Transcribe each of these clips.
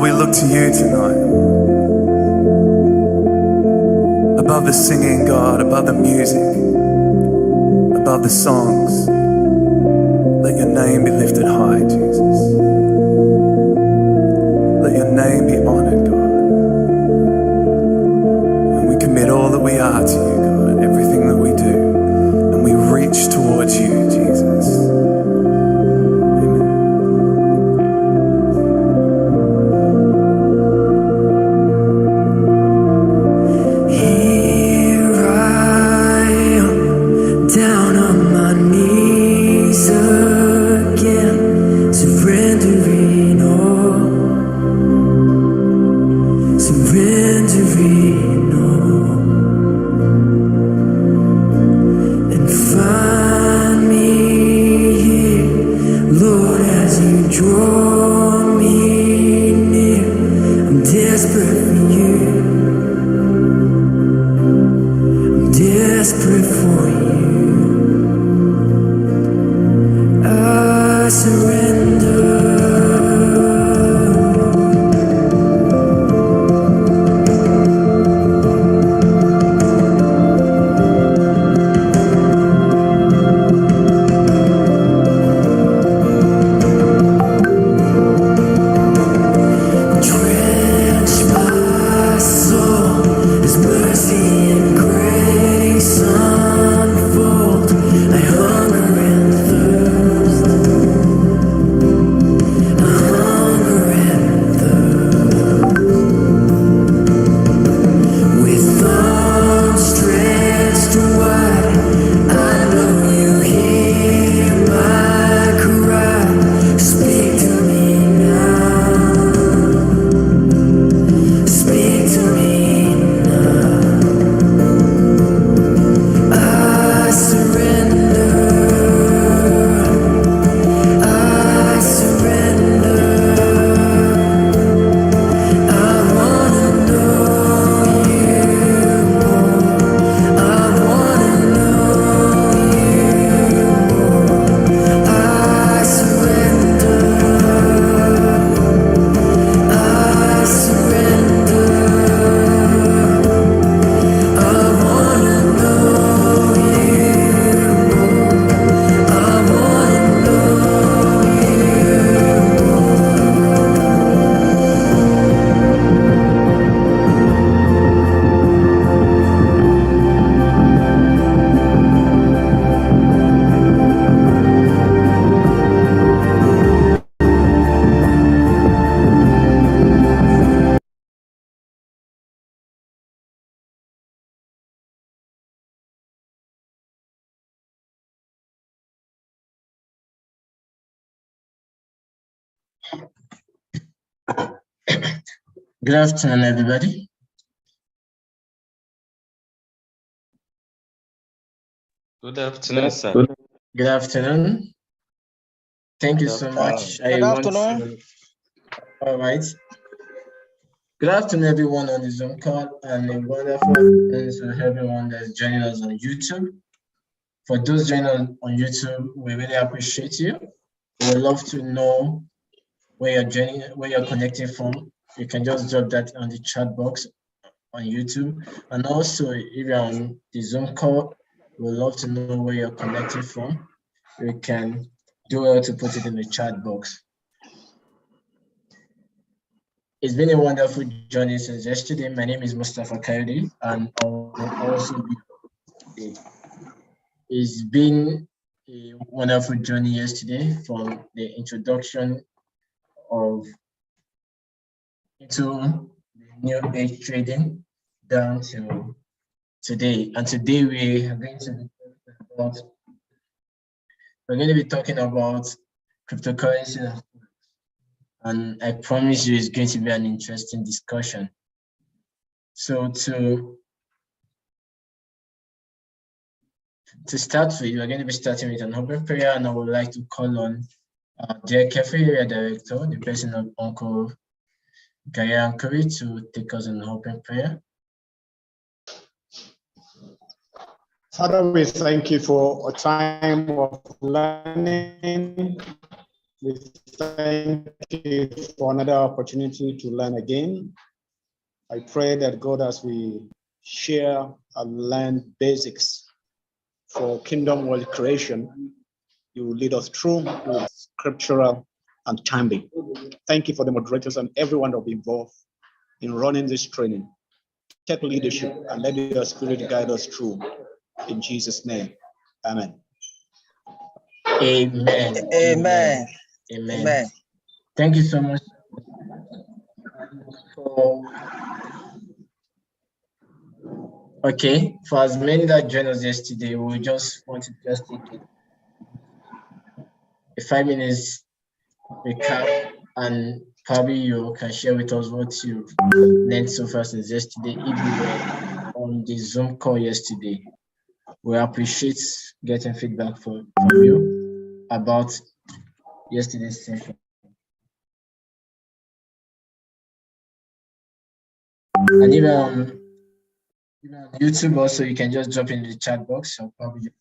we look to you tonight. Above the singing, God, above the music, above the songs, let your name be lifted high, Jesus. Let your name be honored, God. And we commit all that we are to you, God, everything that we do. And we reach towards you, Jesus. Good afternoon, everybody. Good afternoon, sir. Good afternoon. Thank you so much. Good afternoon. All right. Good afternoon, everyone on the Zoom call, and a wonderful afternoon to everyone that's joining us on YouTube. For those joining us on YouTube, we really appreciate you. We would love to know where you're joining, where you're connecting from. You can just drop that on the chat box on YouTube. And also, if you're on the Zoom call, we'd love to know where you're connecting from. We can do well to put it in the chat box. It's been a wonderful journey since yesterday. My name is Mustafa Kayode, and it's been a wonderful journey yesterday from the introduction into new age trading down to today. And today we are going to be talking about cryptocurrency, and I promise you it's going to be an interesting discussion. So to start with, we're going to be starting with an open prayer, and I would like to call on dear Cafe Area Director, the person of Uncle Gary Ankari, to take us in an open prayer. Father, we thank you for a time of learning We thank you for another opportunity to learn again. I pray that God, as we share and learn basics for kingdom world creation, you will lead us through with scriptural and timely. Thank you for the moderators and everyone that will be involved in running this training. Take leadership and let your spirit guide us through. In Jesus' name, amen. Amen. Amen. Amen. Amen. Thank you so much for as many that joined us yesterday, we just want to just take a 5 minutes recap, and probably you can share with us what you've learned so far since yesterday. If you were on the Zoom call yesterday, we appreciate getting feedback from you about yesterday's session. And even on YouTube also, you can just drop in the chat box. I'll probably just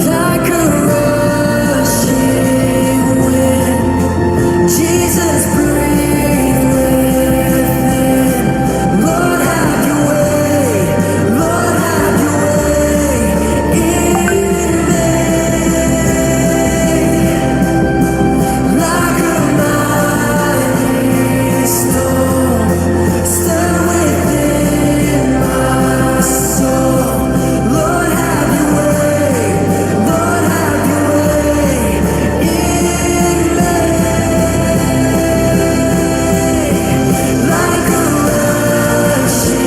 Like a rushing wind, Jesus breathe within. Lord, have your way. Lord, have your way in me. Like a mighty storm, stir within my soul. Lord, have your way. Lord, have your way in me. Like a rushing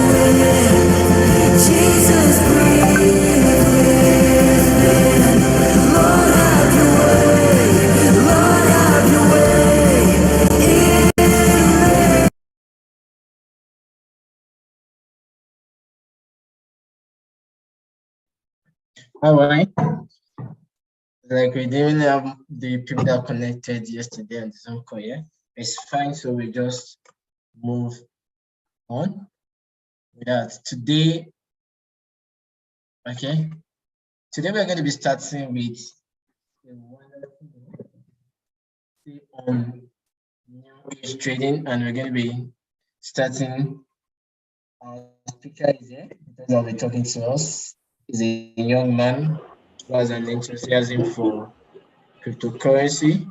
wind, Jesus breathe within. Lord, have your way. Lord, have your way in me. all right. Like we didn't have the people that connected yesterday on the Zoom call, yeah? It's fine, so we just move on with that. Today, okay? Today we're going to be starting with a wonderful on new age trading, and we're going to be starting. Our speaker is here. He'll be talking to us. He's a young man who has an enthusiasm for cryptocurrency.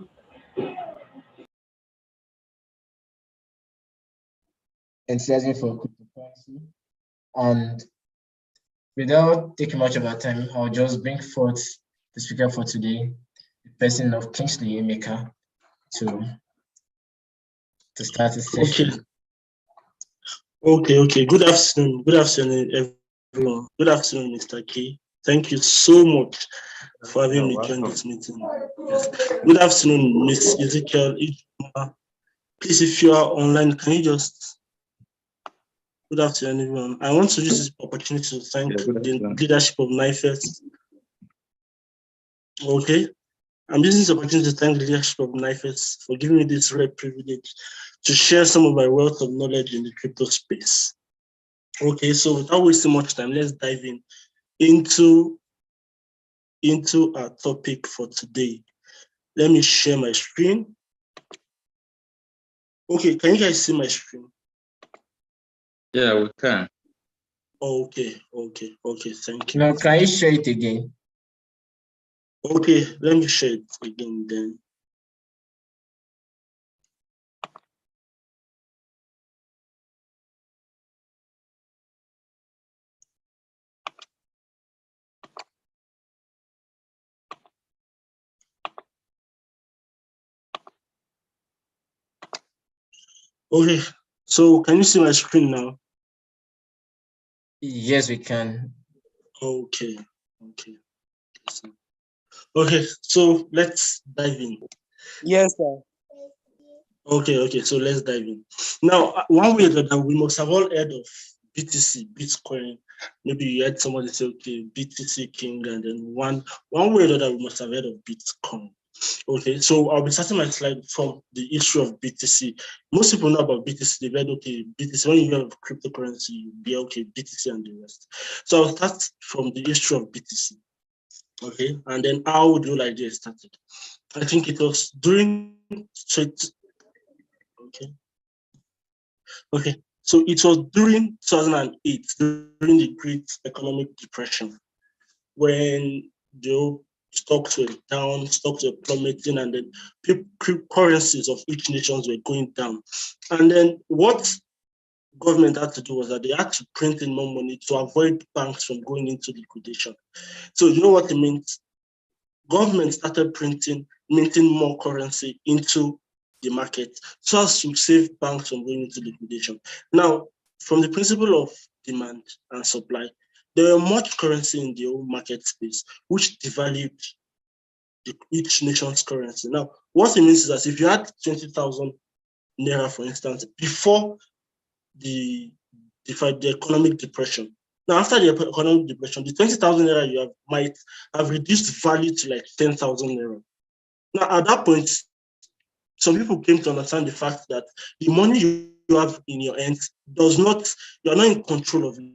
And without taking much of our time, I'll just bring forth the speaker for today, the person of Kingsley Emeka, to start the session. Okay. Good afternoon. Good afternoon, everyone. Good afternoon, Mr. K. Thank you so much for having me join this meeting. Yes. Good afternoon, Ms. Ezekiel. Please, if you are online, can you just... Good afternoon, everyone. I want to use this opportunity to thank the leadership of NIFES. Okay. I'm using this opportunity to thank the leadership of NIFES for giving me this rare privilege to share some of my wealth of knowledge in the crypto space. Okay, so without wasting much time, let's dive into our topic for today. Let me share my screen. Okay, can you guys see my screen? Yeah, we can. Okay, thank you. Now, can you share it again? Okay, let me share it again then. Okay, so can you see my screen now? Yes, we can. Okay. Okay, so let's dive in. Yes, sir. Okay, so let's dive in. Now, one way that we must have all heard of BTC, Bitcoin. Maybe you heard somebody say, okay, BTC King, and then one way or other we must have heard of Bitcoin. Okay, so I'll be starting my slide from the issue of BTC. Most people know about BTC. They've heard, okay, BTC, when you hear of cryptocurrency, you be okay, BTC and the rest. So I'll start from the issue of BTC. Okay, and then how would you like to get started? I think it was during okay. So it was during 2008, during the Great Economic Depression, when the stocks were down, stocks were plummeting, and then currencies of each nations were going down. And then what government had to do was that they had to print in more money to avoid banks from going into liquidation. So you know what it means? Government started minting more currency into the market so as to save banks from going into liquidation. Now, from the principle of demand and supply, there were much currency in the whole market space, which devalued each nation's currency. Now, what it means is that if you had 20,000 naira, for instance, before the economic depression, now after the economic depression, the 20,000 naira you have might have reduced value to like 10,000 naira. Now, at that point, some people came to understand the fact that the money you have in your hands you're not in control of it.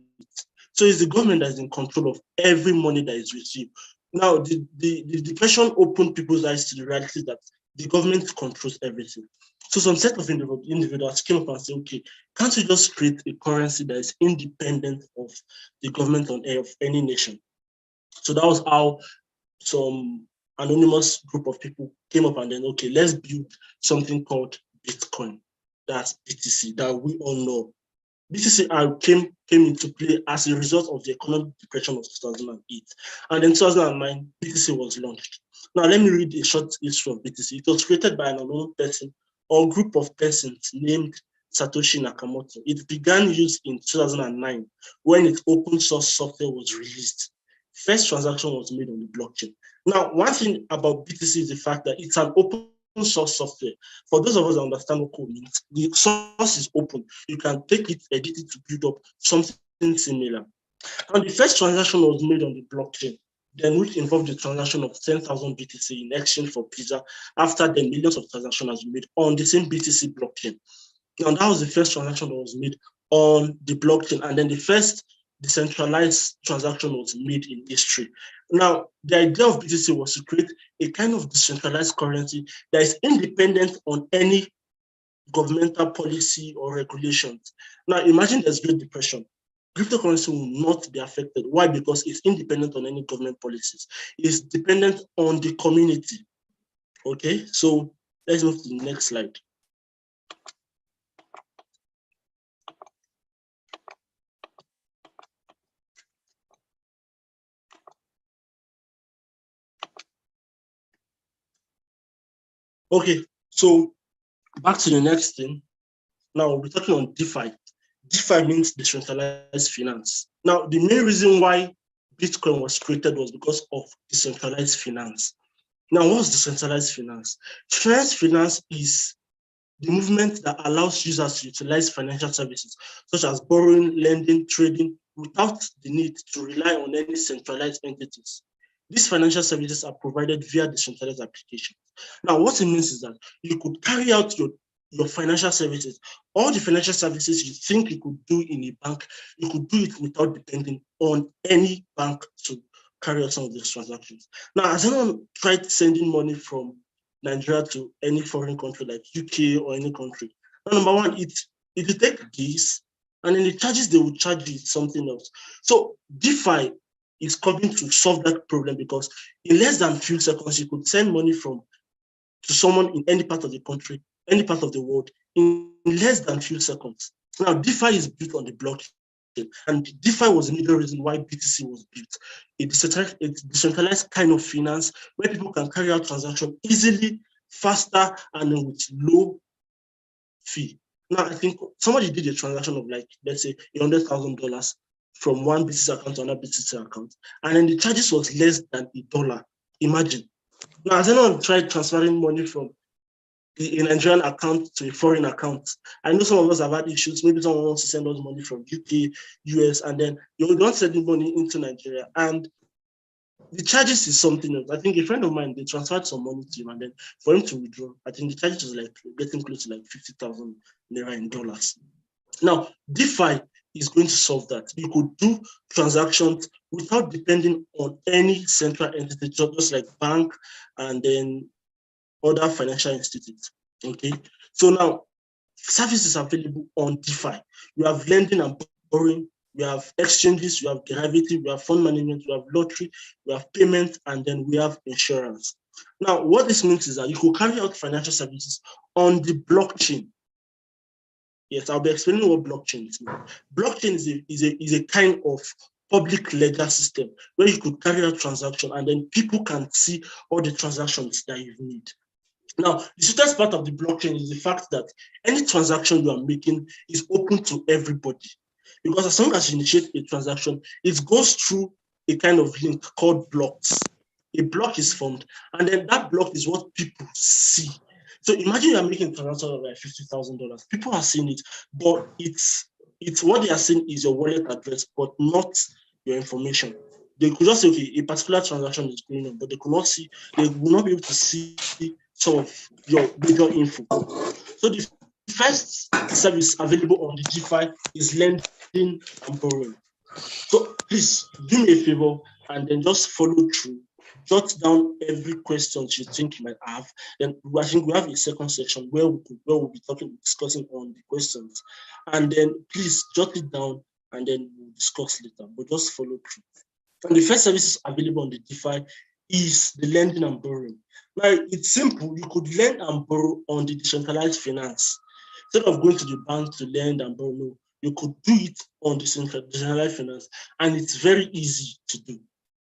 So it's the government that is in control of every money that is received. Now, the depression opened people's eyes to the reality that the government controls everything. So some set of individuals came up and said, okay, can't we just create a currency that is independent of the government of any nation? So that was how some anonymous group of people came up and then, okay, let's build something called Bitcoin. That's BTC that we all know. BTC came into play as a result of the economic depression of 2008. And in 2009, BTC was launched. Now, let me read a short history of BTC. It was created by an unknown person or group of persons named Satoshi Nakamoto. It began use in 2009 when its open source software was released. First transaction was made on the blockchain. Now, one thing about BTC is the fact that it's an open source software. For those of us that understand what code means, the source is open. You can take it, edit it to build up something similar. And the first transaction was made on the blockchain, then which involved the transaction of 10,000 BTC in exchange for pizza. After the millions of transactions has been made on the same BTC blockchain. Now, that was the first transaction that was made on the blockchain, and then the first decentralized transaction was made in history. Now, the idea of BTC was to create a kind of decentralized currency that is independent on any governmental policy or regulations. Now, imagine there's Great Depression. Cryptocurrency will not be affected. Why? Because it's independent on any government policies. It's dependent on the community. Okay, so let's move to the next slide. Okay, so back to the next thing. Now we're talking on DeFi. DeFi means decentralized finance. Now, the main reason why Bitcoin was created was because of decentralized finance. Now, what's decentralized finance? Decentralized finance is the movement that allows users to utilize financial services, such as borrowing, lending, trading, without the need to rely on any centralized entities. These financial services are provided via decentralized applications. Now, what it means is that you could carry out your your financial services. All the financial services you think you could do in a bank, you could do it without depending on any bank to carry out some of these transactions. Now, has anyone tried sending money from Nigeria to any foreign country like UK or any country? Now, number one, it will take this, and then the charges they will charge you is something else. So DeFi is coming to solve that problem, because in less than few seconds, you could send money to someone in any part of the country, any part of the world, in less than few seconds. Now, DeFi is built on the blockchain, and DeFi was the major reason why BTC was built. It's a decentralized kind of finance where people can carry out transactions easily, faster, and with low fee. Now, I think somebody did a transaction of, like, let's say $100,000 from one BTC account to another BTC account, and then the charges was less than $1. Imagine. Now, has anyone tried transferring money from a Nigerian account to a foreign account? I know some of us have had issues. Maybe someone wants to send us money from UK, US, and then you don't send the money into Nigeria. And the charges is something else. I think a friend of mine, they transferred some money to him, and then for him to withdraw, I think the charges was like getting close to like 50,000 naira in dollars. Now, DeFi is going to solve that. You could do transactions without depending on any central entity, just like bank and then other financial institutes. Okay, so now services available on DeFi. You have lending and borrowing, we have exchanges, we have derivative, we have fund management, we have lottery, we have payment, and then we have insurance. Now, what this means is that you could carry out financial services on the blockchain. Yes, I'll be explaining what blockchain is. Blockchain is a kind of public ledger system where you could carry out transactions, and then people can see all the transactions that you need. Now, the sweetest part of the blockchain is the fact that any transaction you are making is open to everybody. Because as long as you initiate a transaction, it goes through a kind of link called blocks. A block is formed, and then that block is what people see. So imagine you are making a transaction of like $50,000. People are seeing it, but it's what they are seeing is your wallet address, but not your information. They could just say, okay, a particular transaction is going on, but they will not be able to see some of your major info. So the first service available on the DeFi is lending and borrowing. So please do me a favor and then just follow through. Jot down every question you think you might have. Then I think we have a second section where we'll be discussing on the questions. And then please jot it down and then we'll discuss later. But just follow through. And the first services available on the DeFi is the lending and borrowing. Now, it's simple. You could lend and borrow on the decentralized finance. Instead of going to the bank to lend and borrow, no, you could do it on the decentralized finance, and it's very easy to do.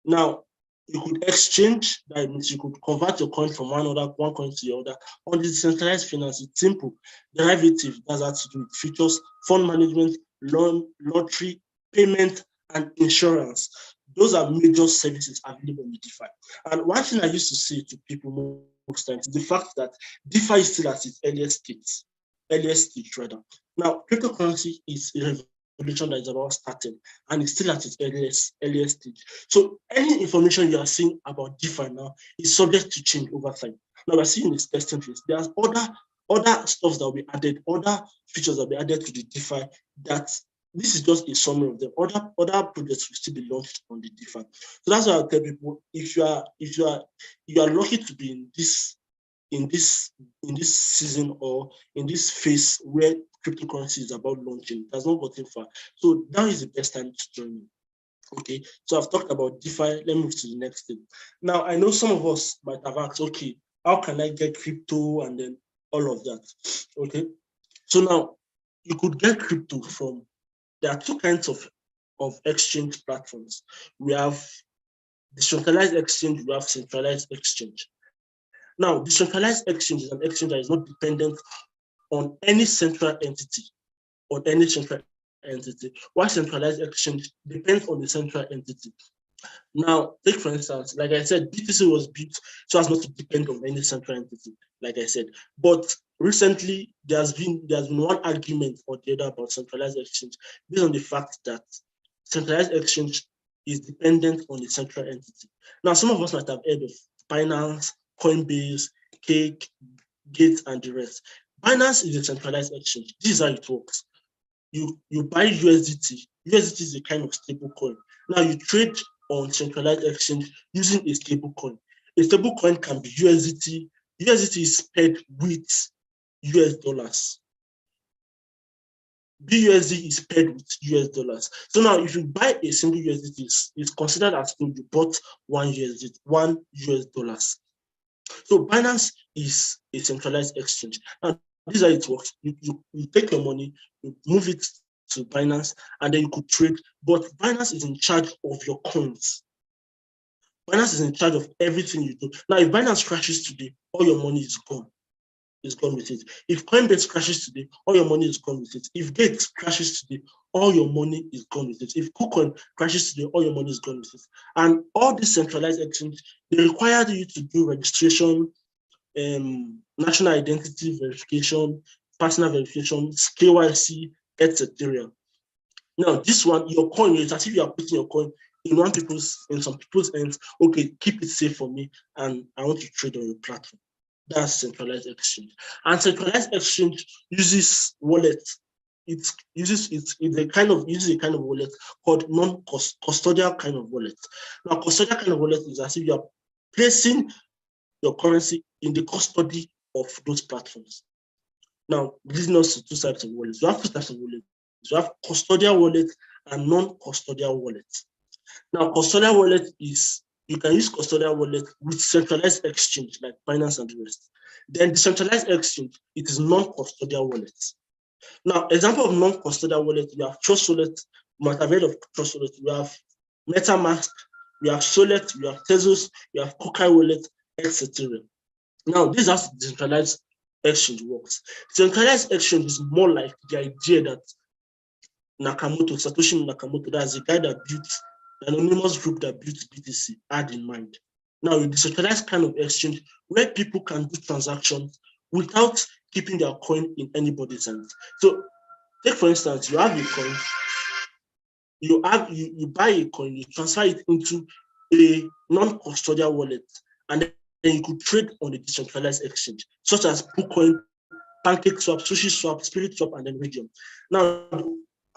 Now, you could exchange, that means you could convert your coin from one coin to the other. On the decentralized finance, it's simple. Derivative, that's how to do it. Features, fund management, loan, lottery, payment, and insurance. Those are major services available in DeFi. And one thing I used to say to people most times is the fact that DeFi is still at its earliest stage rather. Now, cryptocurrency is a revolution that is about starting, and it's still at its earliest stage. So any information you are seeing about DeFi now is subject to change over time. Now we're seeing this testing phase. There's other stuff that will be added, other features that will be added to the DeFi. That this is just a summary of them. Other projects will still be launched on the DeFi. So that's why I tell people, if you are lucky to be in this season or in this phase where cryptocurrency is about launching, it has not gotten far. So now is the best time to join me. Okay, so I've talked about DeFi. Let me move to the next thing. Now, I know some of us might have asked, okay, how can I get crypto and then all of that? Okay, so now you could get crypto from, there are two kinds of exchange platforms. We have decentralized exchange, we have centralized exchange. Now, decentralized exchange is an exchange that is not dependent on any central entity, while centralized exchange depends on the central entity. Now, take for instance, like I said, BTC was built so as not to depend on any central entity, like I said. But recently, there's been one argument or the other about centralized exchange based on the fact that centralized exchange is dependent on the central entity. Now, some of us might have heard of Binance, Coinbase, Cake, Gate, and the rest. Binance is a centralized exchange. This is how it works. You buy USDT. USDT is a kind of stable coin. Now you trade on centralized exchange using a stable coin. A stable coin can be USDT. USDT is paired with US dollars. BUSD is paired with US dollars. So now if you buy a single USDT, it's considered as though you bought one US dollars. So Binance is a centralized exchange. And this is how it works. You take your money, you move it to Binance, and then you could trade. But Binance is in charge of your coins. Binance is in charge of everything you do. Now, if Binance crashes today, all your money is gone. Is gone with it. If Coinbase crashes today, all your money is gone with it. If Gates crashes today, all your money is gone with it. If KuCoin crashes today, all your money is gone with it. And all these centralized exchanges, they require you to do registration, national identity verification, personal verification, KYC, etc. Now, this one, your coin, it's as if you are putting your coin in some people's hands. Okay, keep it safe for me, and I want to trade on your platform. That's centralized exchange. And centralized exchange uses wallet. It uses a kind of wallet called non-custodial kind of wallet. Now, custodial kind of wallet is as if you are placing your currency in the custody of those platforms. Now, leading us to two types of wallets. You have two types of wallets. You have custodial wallet and non-custodial wallet. Now, custodial wallet is, you can use custodial wallet with centralized exchange like Binance and the rest. Then decentralized exchange, it is non-custodial wallet. Now, example of non-custodial wallet, you have Trust Wallet, you might have heard of Trust Wallet, you have MetaMask, you have Solid, you have Tezos, you have Kokai Wallet, etc. Now, this is how decentralized exchange works. Centralized exchange is more like the idea that Satoshi Nakamoto, that's the guy that built the anonymous group that built BTC, had in mind. Now, a decentralized kind of exchange where people can do transactions without keeping their coin in anybody's hands. So, take for instance, you have a coin, you buy a coin, you transfer it into a non-custodial wallet, and then you could trade on a decentralized exchange, such as KuCoin, PancakeSwap, SushiSwap, SpiritSwap, and then Radium. Now,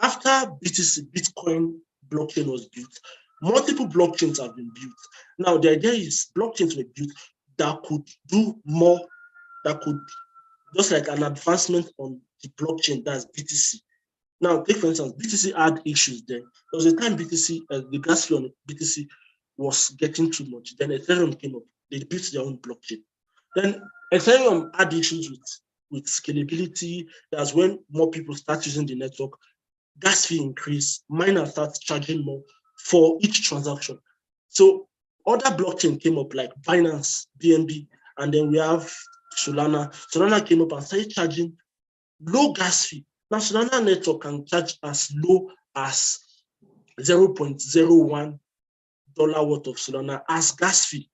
after Bitcoin blockchain was built, multiple blockchains have been built. Now, the idea is blockchains were built that could do more, that could, just like an advancement on the blockchain, that's BTC. Now, take for instance, BTC had issues there. There was a time BTC, the gas fee on BTC was getting too much. Then Ethereum came up. They built their own blockchain. Then Ethereum had issues with scalability. That's when more people start using the network. Gas fee increase, miners start charging more for each transaction. So other blockchain came up like Binance, BNB, and then we have Solana. Solana came up and started charging low gas fee. Now Solana network can charge as low as $0.01 worth of Solana as gas fee.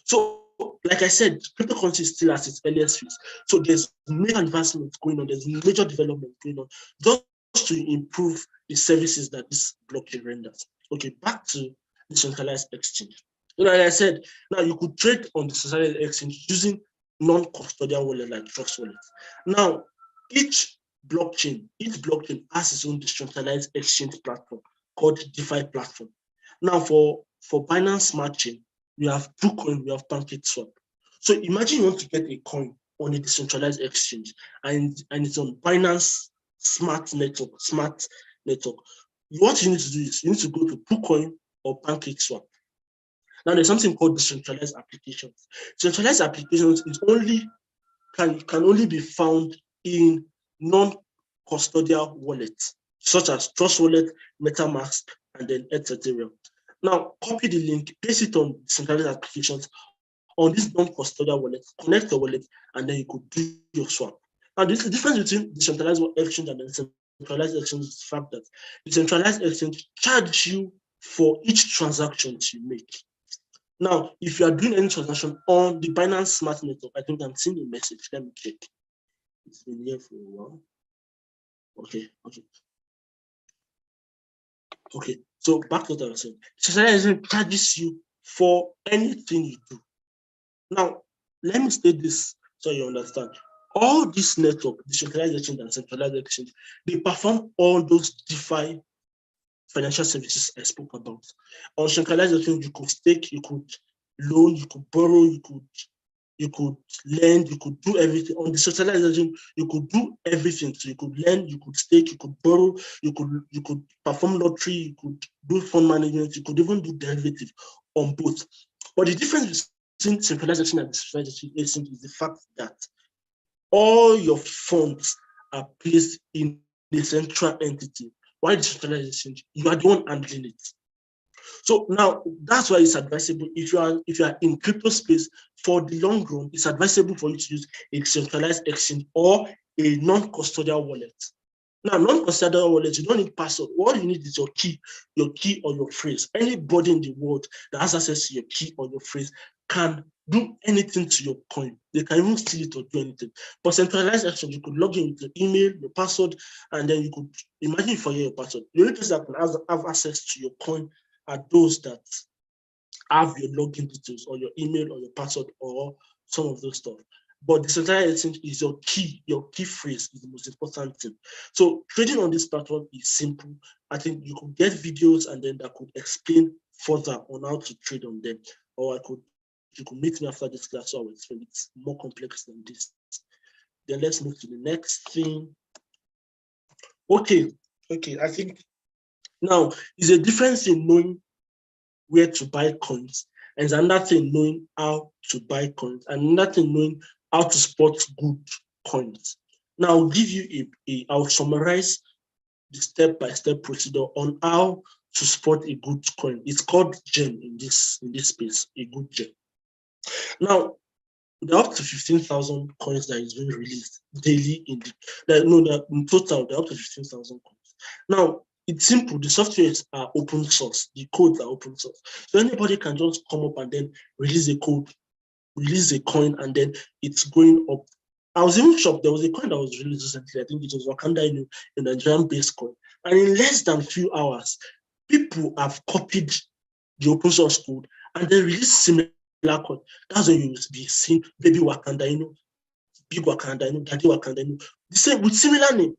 So like I said, cryptocurrency is still at its earliest phase. So there's major advancement going on, there's major development going on, just to improve the services that this blockchain renders. Okay, back to decentralized exchange. Like I said, now you could trade on the decentralized exchange using non-custodial wallet like Trust Wallet. Now, each blockchain has its own decentralized exchange platform called DeFi platform. Now, for Binance Smart Chain, we have KuCoin, we have PancakeSwap. So imagine you want to get a coin on a decentralized exchange and it's on Binance Smart Network. What you need to do is you need to go to KuCoin or PancakeSwap. Now there's something called decentralized applications. Decentralized applications is can only be found in non-custodial wallets, such as Trust Wallet, MetaMask, and then etc. Now copy the link, paste it on decentralized applications on this non-custodial wallet, connect the wallet, and then you could do your swap. And the difference between decentralized exchange and decentralized exchange is the fact that decentralized exchange charge you for each transaction you make. Now, if you are doing any transaction on the Binance Smart Network, I think I'm seeing the message. Let me check. It's been here for a while. Okay. So back to what I was saying. Decentralized charges you for anything you do. Now, let me state this so you understand. All this network, decentralized exchange and centralized exchange, they perform all those DeFi financial services I spoke about. On centralized exchange, you could stake, you could loan, you could borrow, you could lend, you could do everything. On decentralized exchange, you could do everything. So you could lend, you could stake, you could borrow, you could perform lottery, you could do fund management, you could even do derivative on both. But the difference between centralized exchange and decentralized exchange is the fact that all your funds are placed in the central entity. Why decentralized exchange? You are the one handling it. So now that's why it's advisable if you are in crypto space for the long run, it's advisable for you to use a centralized exchange or a non-custodial wallet. Now, non-custodial wallet, you don't need password. All you need is your key or your phrase. Anybody in the world that has access to your key or your phrase can do anything to your coin. They can even steal it or do anything. But centralized exchange, you could log in with your email, your password, and then you could imagine you forget your password. The only person that can have access to your coin are those that have your login details or your email or your password or some of those stuff. But the centralized exchange is your key phrase is the most important thing. So trading on this platform is simple. I think you could get videos and then that could explain further on how to trade on them. Or you could meet me after this class so I will explain. It's more complex than this. Then let's move to the next thing. Okay, I think now is a difference in knowing where to buy coins, and there's another thing knowing how to buy coins, and another thing knowing how to spot good coins. Now I'll give you I'll summarize the step-by-step procedure on how to spot a good coin. It's called gem in this space, a good gem. Now, there are up to 15,000 coins that is being released daily in total, there are up to 15,000 coins. Now, it's simple. The softwares are open source. The codes are open source. So anybody can just come up and then release a code, release a coin, and then it's going up. I was even shocked. There was a coin that was released recently. I think it was Wakanda Inu, a Nigerian-based coin. And in less than a few hours, people have copied the open source code and then released similar coin. That's when you will be seeing baby Wakanda Inu, big Wakanda Inu, daddy Wakanda Inu, the same with similar name.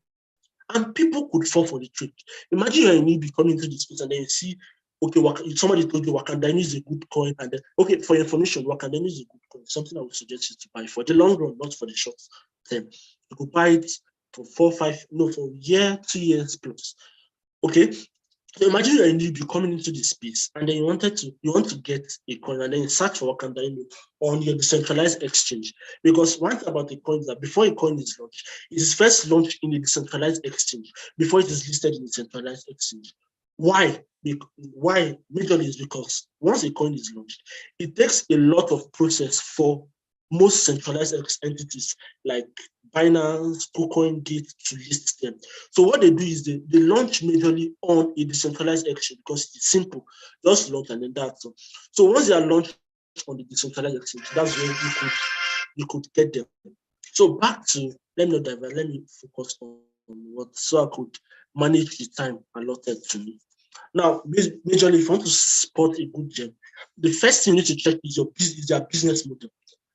And people could fall for the trick. Imagine you're in EB coming into the space and then you see, okay, somebody told you Wakanda Inu is a good coin, and then, okay, for your information, Wakanda Inu is a good coin. Something I would suggest you to buy for the long run, not for the short term. You could buy it for for a year, 2 years plus. Okay. So imagine you're in EB coming into the space and then you want to get a coin and then you search for Wakanda Inu on your decentralized exchange. Because one thing about a coin is that before a coin is launched, it is first launched in a decentralized exchange before it is listed in a centralized exchange. Why? Why? Majorly is because once a coin is launched, it takes a lot of process for most centralized entities like Binance, KuCoin, Gate to list them. So what they do is they launch majorly on a decentralized exchange because it's simple. Just launch and then that's all. So once they are launched on the decentralized exchange, that's where you could get them. So back to, let me focus on what, so I could manage the time allotted to me. Now, majorly, if you want to spot a good gem, the first thing you need to check is their business model.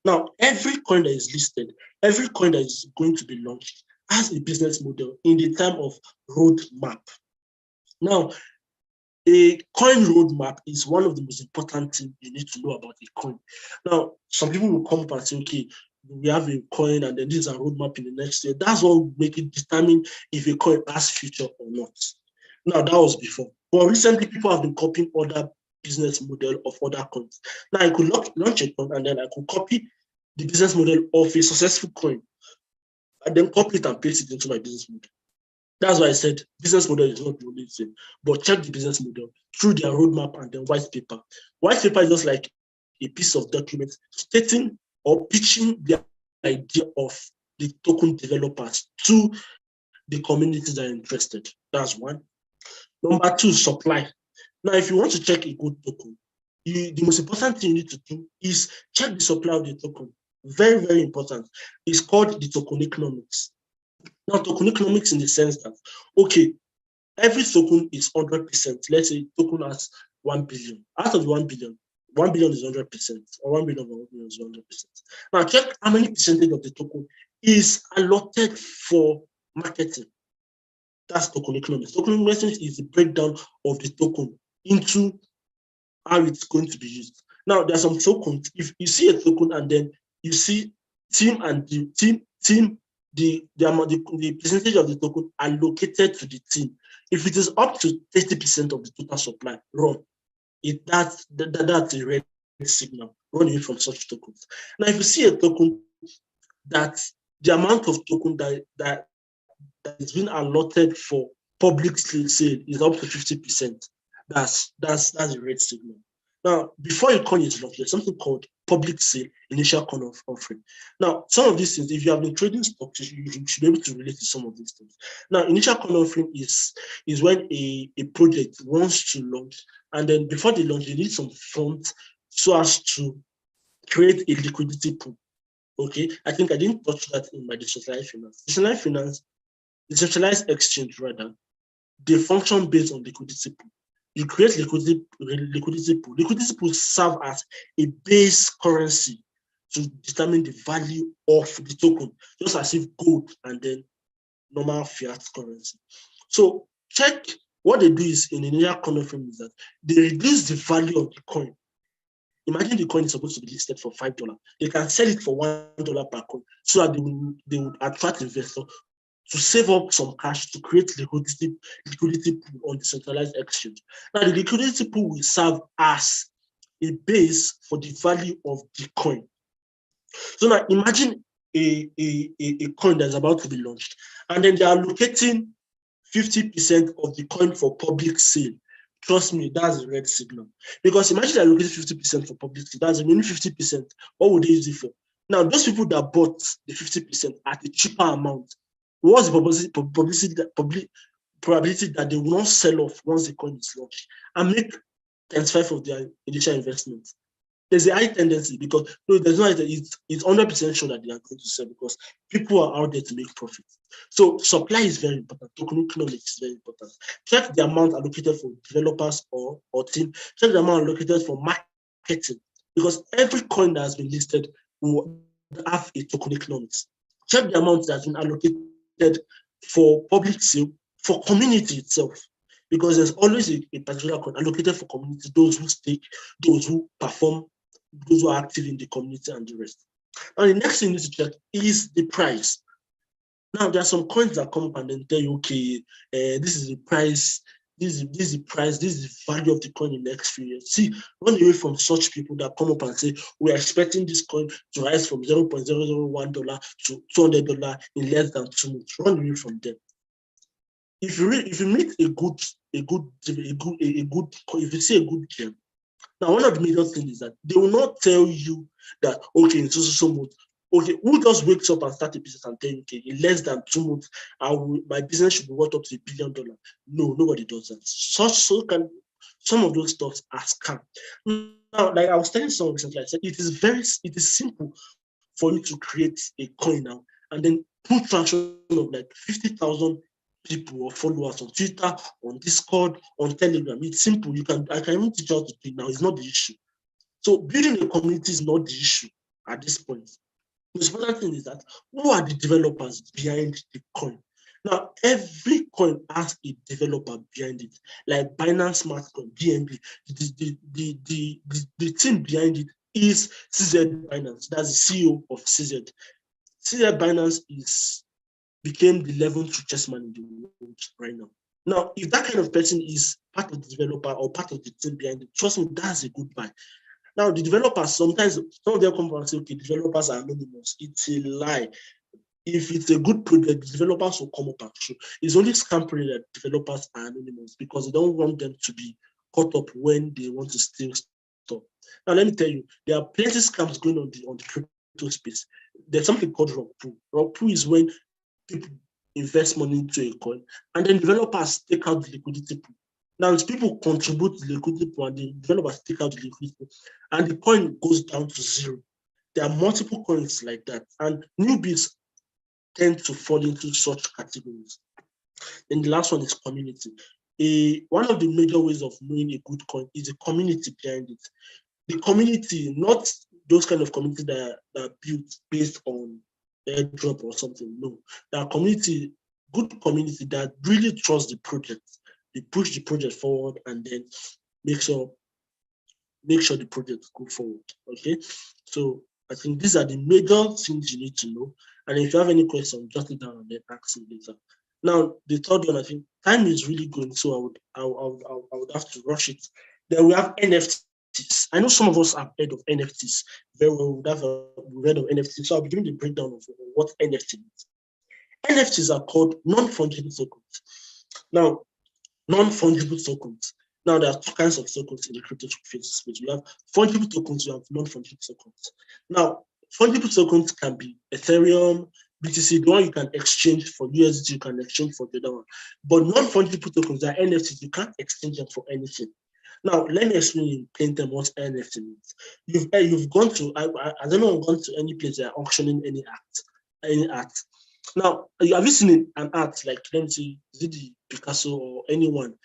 Now, every coin that is listed, every coin that is going to be launched has a business model in the term of roadmap. Now, a coin roadmap is one of the most important things you need to know about a coin. Now, some people will come up and say, okay, we have a coin and then this is a roadmap in the next year. That's what will make it determine if a coin has future or not. Now, that was before. But recently, people have been copying other business model of other coins. Now, I could launch a coin and then I could copy the business model of a successful coin and then copy it and paste it into my business model. That's why I said business model is not the only thing, but check the business model through their roadmap and then white paper. White paper is just like a piece of document stating or pitching the idea of the token developers to the communities that are interested. That's one. Number two, supply. Now, if you want to check a good token, the most important thing you need to do is check the supply of the token. Very, very important. It's called the token economics. Now, token economics in the sense that, okay, every token is 100%. Let's say token has 1 billion. Out of the 1 billion, 1 billion is 100%, or 1 billion of 1 billion is 100%. Now, check how many percentage of the token is allotted for marketing. That's token economics. Token economics is the breakdown of the token into how it's going to be used. Now, there are some tokens. If you see a token and then you see team and the percentage of the token allocated to the team. If it is up to 30% of the total supply, run. That's a red signal. Run away from such tokens. Now, if you see a token that the amount of token that is being allotted for public sale is up to 50%, that's a red signal. Now, before a coin is launched, there's something called public sale, initial coin offering. Now, some of these things, if you have been trading stocks, you should be able to relate to some of these things. Now, initial coin offering is when a project wants to launch, and then before they launch, they need some funds so as to create a liquidity pool. Okay, I think I didn't touch that in my decentralized finance. Decentralized exchange rather, they function based on liquidity pool. You create liquidity pool. Liquidity pools serve as a base currency to determine the value of the token, just as if gold and then normal fiat currency. So check what they do is in the initial coin offering is that they reduce the value of the coin. Imagine the coin is supposed to be listed for $5. They can sell it for $1 per coin so that they would attract investors to save up some cash to create liquidity pool on the centralized exchange. Now, the liquidity pool will serve as a base for the value of the coin. So now imagine a coin that's about to be launched, and then they are allocating 50% of the coin for public sale. Trust me, that's a red signal. Because imagine they're allocating 50% for public sale, that's the remaining 50%. What would they use it for? Now, those people that bought the 50% at a cheaper amount, what's the probability that they will not sell off once the coin is launched and make 25 of their initial investment? There's a high tendency because there's no it's 100% sure that they are going to sell because people are out there to make profit. So supply is very important. Token economics is very important. Check the amount allocated for developers or team. Check the amount allocated for marketing because every coin that has been listed will have a token economics. Check the amount that's been allocated for public sale, for community itself, because there's always a particular coin allocated for community, those who stake, those who perform, those who are active in the community and the rest. Now, the next thing you need to check is the price. Now, there are some coins that come up and then tell you, okay, this is the price, this is the price, this is the value of the coin in the next few years. See, run away from such people that come up and say, we're expecting this coin to rise from $0.001 to $200 in less than 2 months. Run away from them. If you meet if you see a good gem, now one of the major things is that they will not tell you that, okay, in so months, okay, who just wakes up and start a business and tell you, okay, in less than 2 months, my business should be worth up to $1 billion. No, nobody does that. Some of those stocks are scam. Now, like I was telling someone recently, I said it is simple for you to create a coin now and then put traction of like 50,000 people or followers on Twitter, on Discord, on Telegram. It's simple. I can even teach you how to do it now. It's not the issue. So building a community is not the issue at this point. The important thing is that who are the developers behind the coin? Now, every coin has a developer behind it, like Binance Smart Coin, BNB. The team behind it is CZ Binance. That's the CEO of CZ. CZ Binance became the 11th richest man in the world right now. Now, if that kind of person is part of the developer or part of the team behind it, trust me, that's a good buy. Now, the developers, sometimes some of them come and say, okay, developers are anonymous. It's a lie. If it's a good project, the developers will come up and show. It's only scam that developers are anonymous because they don't want them to be caught up when they want to steal stuff. Now, let me tell you, there are plenty of scams going on the crypto space. There's something called rug pull. Rug pull is when people invest money into a coin and then developers take out the liquidity pool. Now, if people contribute to the liquidity pool and the developers take out the liquidity pool and the coin goes down to zero. There are multiple coins like that, and newbies tend to fall into such categories. And the last one is community. One of the major ways of knowing a good coin is the community behind it. The community, not those kind of community that are built based on airdrop or something. No, there are community, good community that really trust the project. They push the project forward and then make sure the project go forward. Okay, so I think these are the major things you need to know. And if you have any questions, jot it down and then ask me later. Now, the third one, I think time is really going, so I would have to rush it. Then we have NFTs. I know some of us have heard of NFTs very well. We would have read of NFTs. So I'll be giving the breakdown of what NFT is. NFTs are called non-fungible tokens. Now, non-fungible tokens. Now, there are two kinds of tokens in the crypto space. We have fungible tokens, we have non-fungible tokens. Now, fungible tokens can be Ethereum, BTC, the one you can exchange for USD, you can exchange for the other one. But non-fungible tokens are NFTs, you can't exchange them for anything. Now, let me explain in plain terms what NFT means. You've gone to, I don't know, gone to any place that are auctioning any art. Now, have you seen an art like, let me see, is it the Picasso or anyone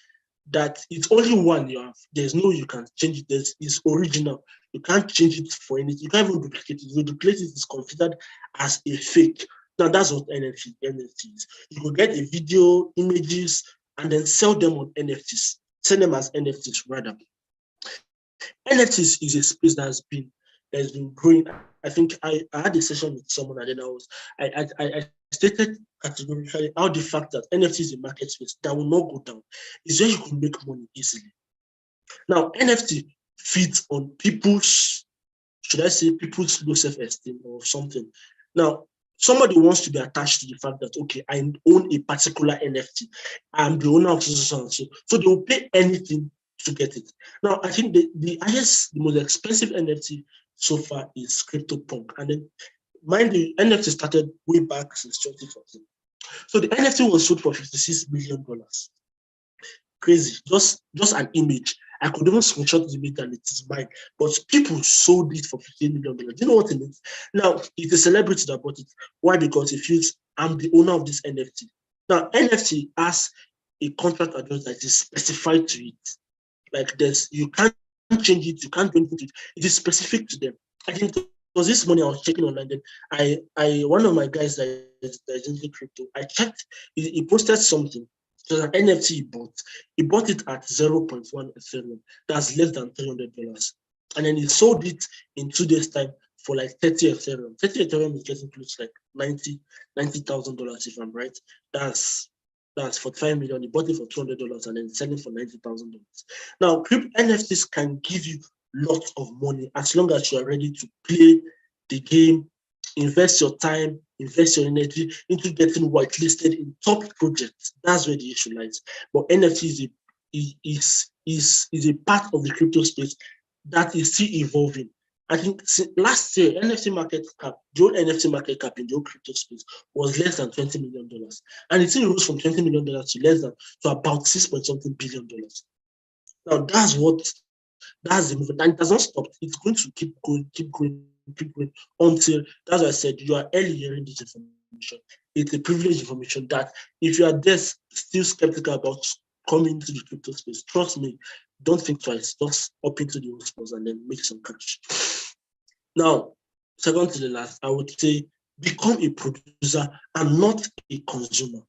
that it's only one you have? There's no, you can change it. It's original. You can't change it for anything. You can't even duplicate it. If you duplicate it, it's considered as a fake. Now, that's what NFT is. You will get a video, images, and then sell them on NFTs. Sell them as NFTs rather. NFTs is a space that has been growing. I think I had a session with someone, and then I stated categorically how the fact that NFT is a market space that will not go down is where you can make money easily. Now, NFT feeds on people's, should I say, people's low self-esteem or something. Now, somebody wants to be attached to the fact that, okay, I own a particular NFT. I'm the owner of so. So they will pay anything to get it. Now, I think the most expensive NFT so far is CryptoPunk. And then, mind you, NFT started way back since 2014. So the NFT was sold for $56 million. Crazy, just an image. I could even screenshot the image and it is mine. But people sold it for $15 million. Do you know what it means? Now, it's a celebrity that bought it. Why? Because it feels I'm the owner of this NFT. Now, NFT has a contract address that is specified to it. Like this, you can't change it, you can't do anything to it. It is specific to them. I think it was this morning I was checking online. Then I one of my guys that is into crypto, I checked, he posted something. So an NFT he bought. He bought it at 0.1 Ethereum. That's less than $300. And then he sold it in 2 days' time for like 30 Ethereum. 30 Ethereum is getting close to like $90,000 if I'm right. That's $45 million. He bought it for $200 and then selling for $90,000. Now, NFTs can give you lots of money as long as you are ready to play the game, invest your time, invest your energy into getting whitelisted in top projects. That's where the issue lies. But NFT is a part of the crypto space that is still evolving. I think last year, NFT market cap, the whole NFT market cap in the whole crypto space was less than $20 million. And it still rose from $20 million to about $6.something billion. Now that's the movement. And it does not stop. It's going to keep going until, that's why I said, you are early hearing this information. It's a privileged information that if you are there still skeptical about coming into the crypto space, trust me, don't think twice. Just up into the hospitals and then make some cash. Now, second to the last, I would say become a producer and not a consumer.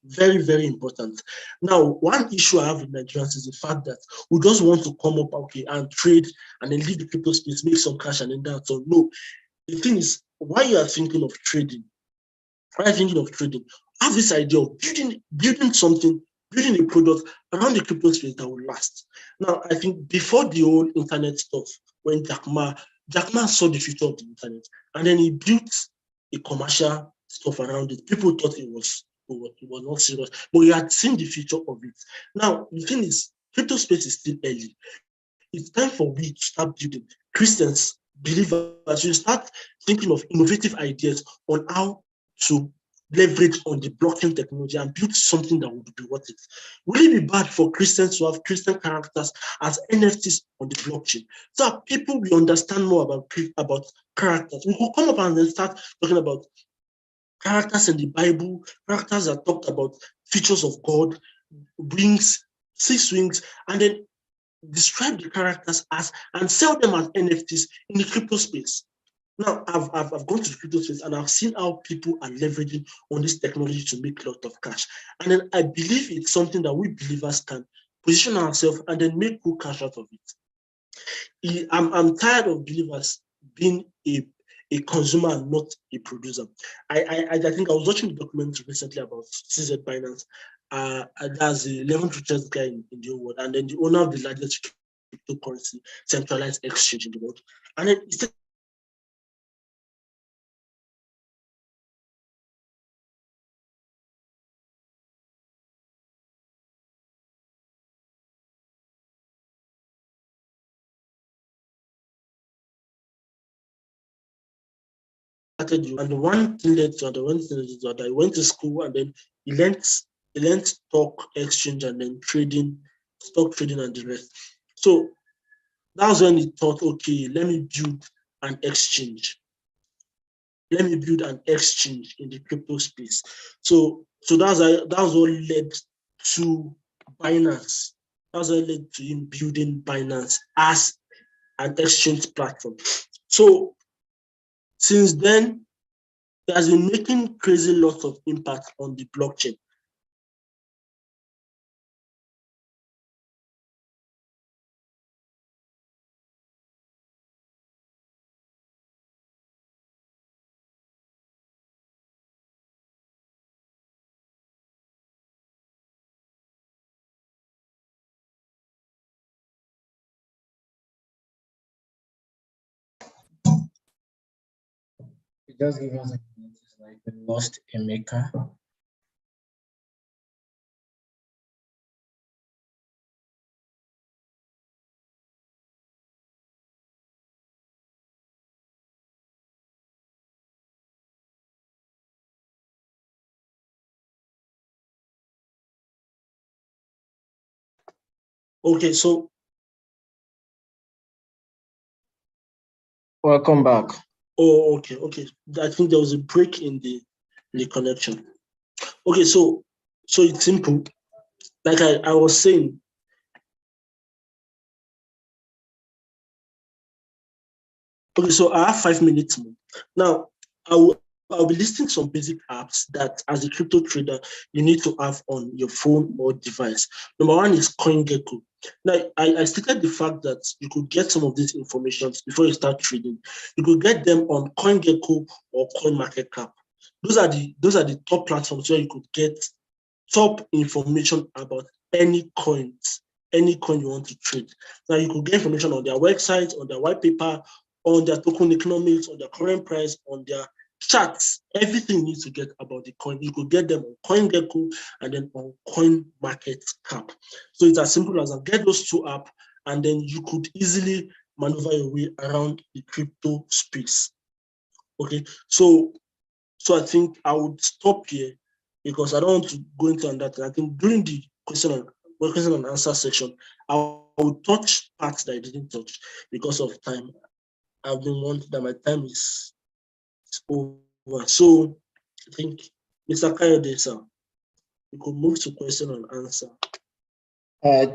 Very, very important. Now, one issue I have with Nigerians is the fact that we just want to come up, okay, and trade and then leave the crypto space, make some cash and then that's all. No, the thing is, why you are thinking of trading, have this idea of building something, building a product around the crypto space that will last. Now, I think before the whole internet stuff, when Jack Ma saw the future of the internet, and then he built a commercial stuff around it. People thought it was not serious, but he had seen the future of it. Now, the thing is, crypto space is still early. It's time for we to start building. Christians, believers, you start thinking of innovative ideas on how to leverage on the blockchain technology and build something that would be worth it. Will it be bad for Christians to have Christian characters as NFTs on the blockchain? So that people will understand more about characters. We could come up and then start talking about characters in the Bible, characters that talked about features of God, wings, 6 wings, and then describe the characters as and sell them as NFTs in the crypto space. Now, I've gone to the crypto space and I've seen how people are leveraging on this technology to make a lot of cash. And then I believe it's something that we believers can position ourselves and then make good cash out of it. I'm tired of believers being a consumer and not a producer. I think I was watching a documentary recently about CZ Binance. That's the 11th richest guy in the whole world, and then the owner of the largest cryptocurrency centralized exchange in the world. And then he said, and the one thing led to the one thing led to the other. He went to school and then he learned stock exchange and then stock trading and the rest. So that was when he thought, okay, let me build an exchange. Let me build an exchange in the crypto space. So that's what led to Binance. That's what led to him building Binance as an exchange platform. So since then, he has been making crazy lots of impact on the blockchain. Just give us a minute, it's like we lost Emeka. Okay, so Welcome back. oh, okay. I think there was a break in the connection. Okay, so it's simple. Like I was saying, okay, so I have 5 minutes more. Now, I'll be listing some basic apps that as a crypto trader, you need to have on your phone or device. Number one is CoinGecko. Now, I stated the fact that you could get some of these information before you start trading. You could get them on CoinGecko or CoinMarketCap. Those are the top platforms where you could get top information about any coin you want to trade. Now, you could get information on their website, on their white paper, on their token economics, on their current price, on their charts, everything you need to get about the coin. You could get them on CoinGecko and then on CoinMarketCap. So it's as simple as get those two apps, and then you could easily maneuver your way around the crypto space. Okay, so I think I would stop here because I don't want to go into that. I think during the question and answer section, I will touch parts that I didn't touch because of time. I've been wanting that my time is over. So I think Mr. Kayode, sir, we could move to question and answer.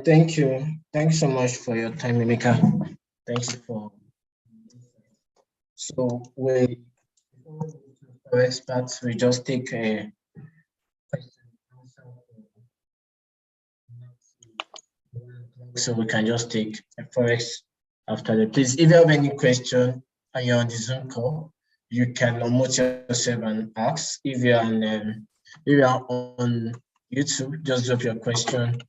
Thank you. Thanks so much for your time, Emeka. Thanks for. So our experts, we just take a question answer. So we can just take a Forex after that. Please, if you have any question and you're on the Zoom call, you can unmute yourself and ask. If you are on YouTube, just drop your question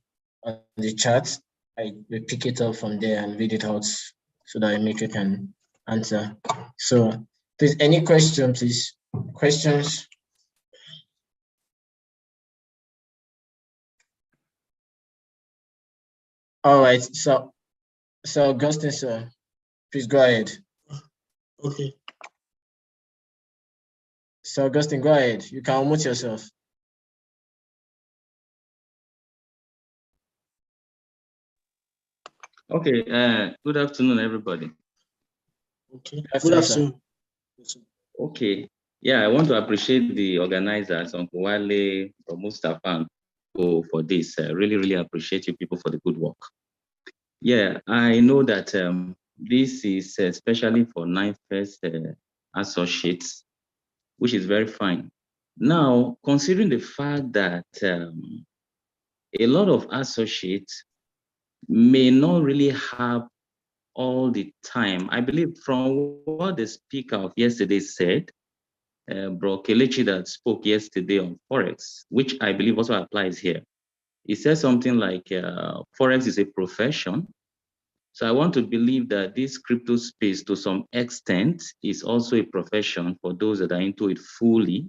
on the chat. I will pick it up from there and read it out so that Emeka can answer. So, please, any question, please? Questions? All right. So Augustine, sir, please go ahead. Okay. So Augustine, go ahead. You can unmute yourself. Okay, good afternoon, everybody. Okay. Good afternoon. Okay, yeah, I want to appreciate the organizers, Uncle Wale, Mustafa, for this. Really, really appreciate you people for the good work. Yeah, I know that this is especially for 9th associates, which is very fine. Now, considering the fact that a lot of associates may not really have all the time, I believe from what the speaker of yesterday said, Bro Kelechi that spoke yesterday on Forex, which I believe also applies here. He said something like Forex is a profession. So I want to believe that this crypto space to some extent is also a profession for those that are into it fully.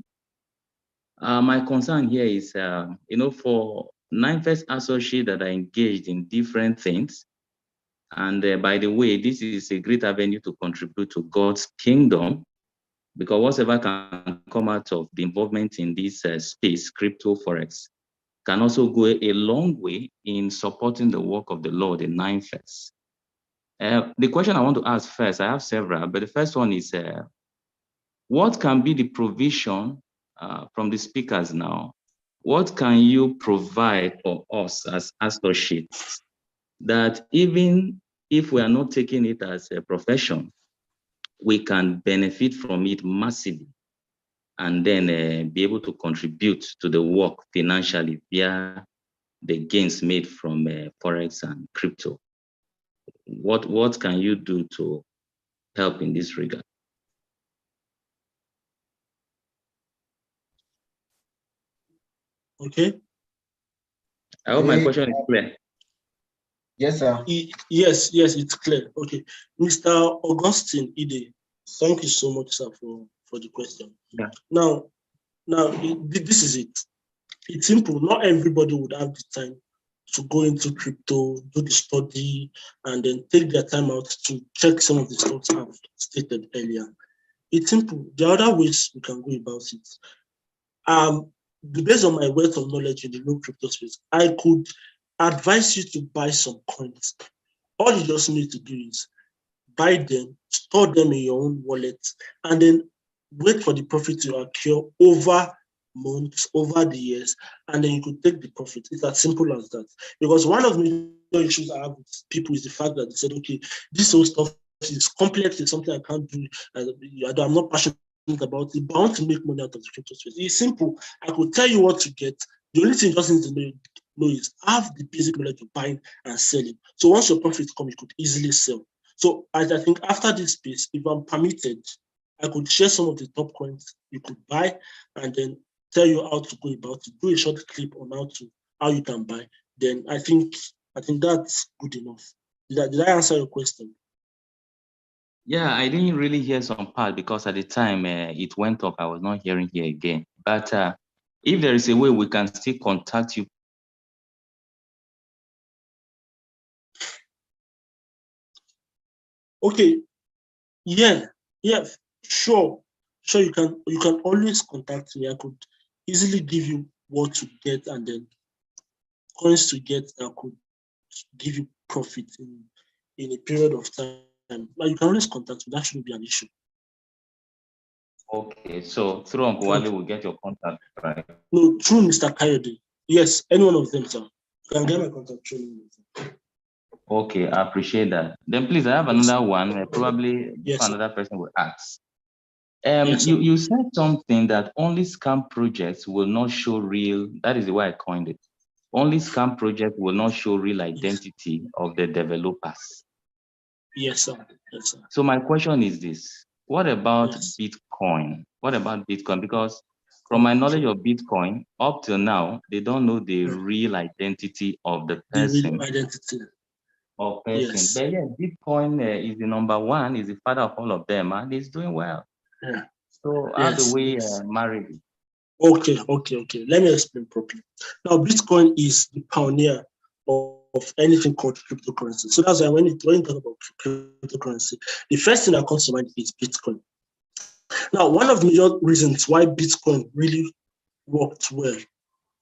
My concern here is, for NineFirst associates that are engaged in different things, and by the way, this is a great avenue to contribute to God's kingdom, because whatever can come out of the involvement in this space, crypto Forex, can also go a long way in supporting the work of the Lord in NineFirst. The question I want to ask first, I have several, but the first one is, what can be the provision from the speakers now? What can you provide for us as associates that even if we are not taking it as a profession, we can benefit from it massively and then be able to contribute to the work financially via the gains made from Forex and crypto? What can you do to help in this regard? Okay. I hope my question is clear. Yes, sir. Yes, it's clear. Okay. Mr. Augustine Ide, thank you so much, sir, for the question. Yeah. Now, this is it. It's simple. Not everybody would have the time to go into crypto, do the study, and then take their time out to check some of the stuff I've stated earlier. It's simple. There are other ways we can go about it. Based on my wealth of knowledge in the low crypto space, I could advise you to buy some coins. All you just need to do is buy them, store them in your own wallet, and then wait for the profit to occur over months, over the years, and then you could take the profit. It's as simple as that. Because one of the issues I have with people is the fact that they said, okay, this whole stuff is complex, it's something I can't do, I'm not passionate about it, but I want to make money out of the crypto space. It's simple. I could tell you what to get. The only thing you just need to know is have the basic knowledge of buying and selling. So once your profits come, you could easily sell. So I think after this space, if I'm permitted, I could share some of the top coins you could buy and then tell you how to go about it. Do a short clip on how you can buy. Then I think that's good enough. Did I answer your question? Yeah, I didn't really hear some part because at the time it went off. I was not hearing here again. But if there is a way we can still contact you. Okay. Yeah, sure. You can always contact me. I could easily give you what to get and then coins to get that could give you profit in a period of time. But you can always contact me. That shouldn't be an issue. Okay, so through Uncle Wale, we'll get your contact, right? No, through Mr. Kayode. Yes, any one of them, sir. You can get my contact through me. Okay, I appreciate that. Then please, I have another one. Probably another person will ask. You said something that only scam projects will not show real, that is the way I coined it. Only scam projects will not show real identity of the developers. Yes, sir. So my question is this: what about Bitcoin? What about Bitcoin? Because from my knowledge of Bitcoin, up till now, they don't know the real identity of the person. The real identity. Of person. Yes. But yeah, Bitcoin is the number one, is the father of all of them, and he's doing well. Yeah. So how do we marry it? Okay. Let me explain properly. Now, Bitcoin is the pioneer of anything called cryptocurrency. So that's why when you talk about cryptocurrency, the first thing that comes to mind is Bitcoin. Now, one of the major reasons why Bitcoin really worked well,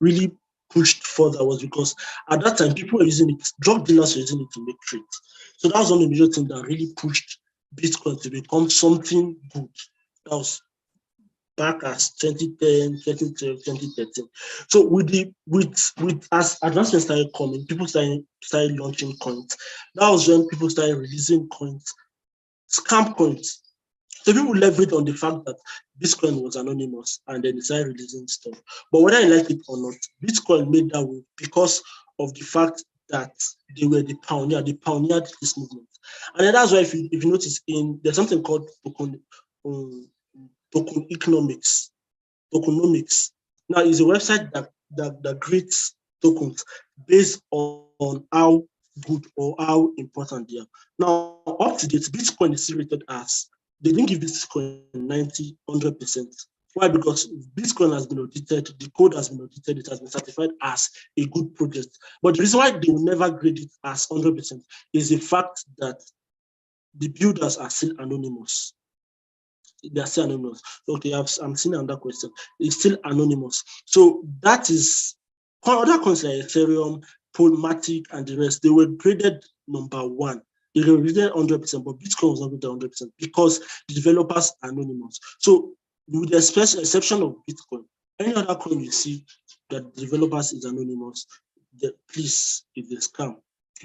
really pushed further, was because at that time people were using it, drug dealers were using it to make trades. So that was one of the major things that really pushed Bitcoin to become something good. That was back as 2010, 2012, 2013. So with as advancements started coming, people started launching coins. That was when people started releasing coins, scam coins. So people leverage on the fact that Bitcoin was anonymous and then decided releasing stuff. But whether you like it or not, Bitcoin made that way because of the fact that they were the pioneer, they pioneered this movement. And then that's why if you notice there's something called tokenomics. Now it's a website that creates tokens based on how good or how important they are. Now, up to date, Bitcoin is rated as, they didn't give Bitcoin 90, 100%. Why? Because Bitcoin has been audited, the code has been audited, it has been certified as a good project. But the reason why they will never grade it as 100% is the fact that the builders are still anonymous. They are still anonymous. Okay, I'm seeing another question. It's still anonymous. So that is, other coins like Ethereum, Polymatic, and the rest, they were graded number 1. They were graded 100%, but Bitcoin was not graded 100% because the developers are anonymous. So with the exception of Bitcoin, any other coin you see that the developers is anonymous, please, it's a scam.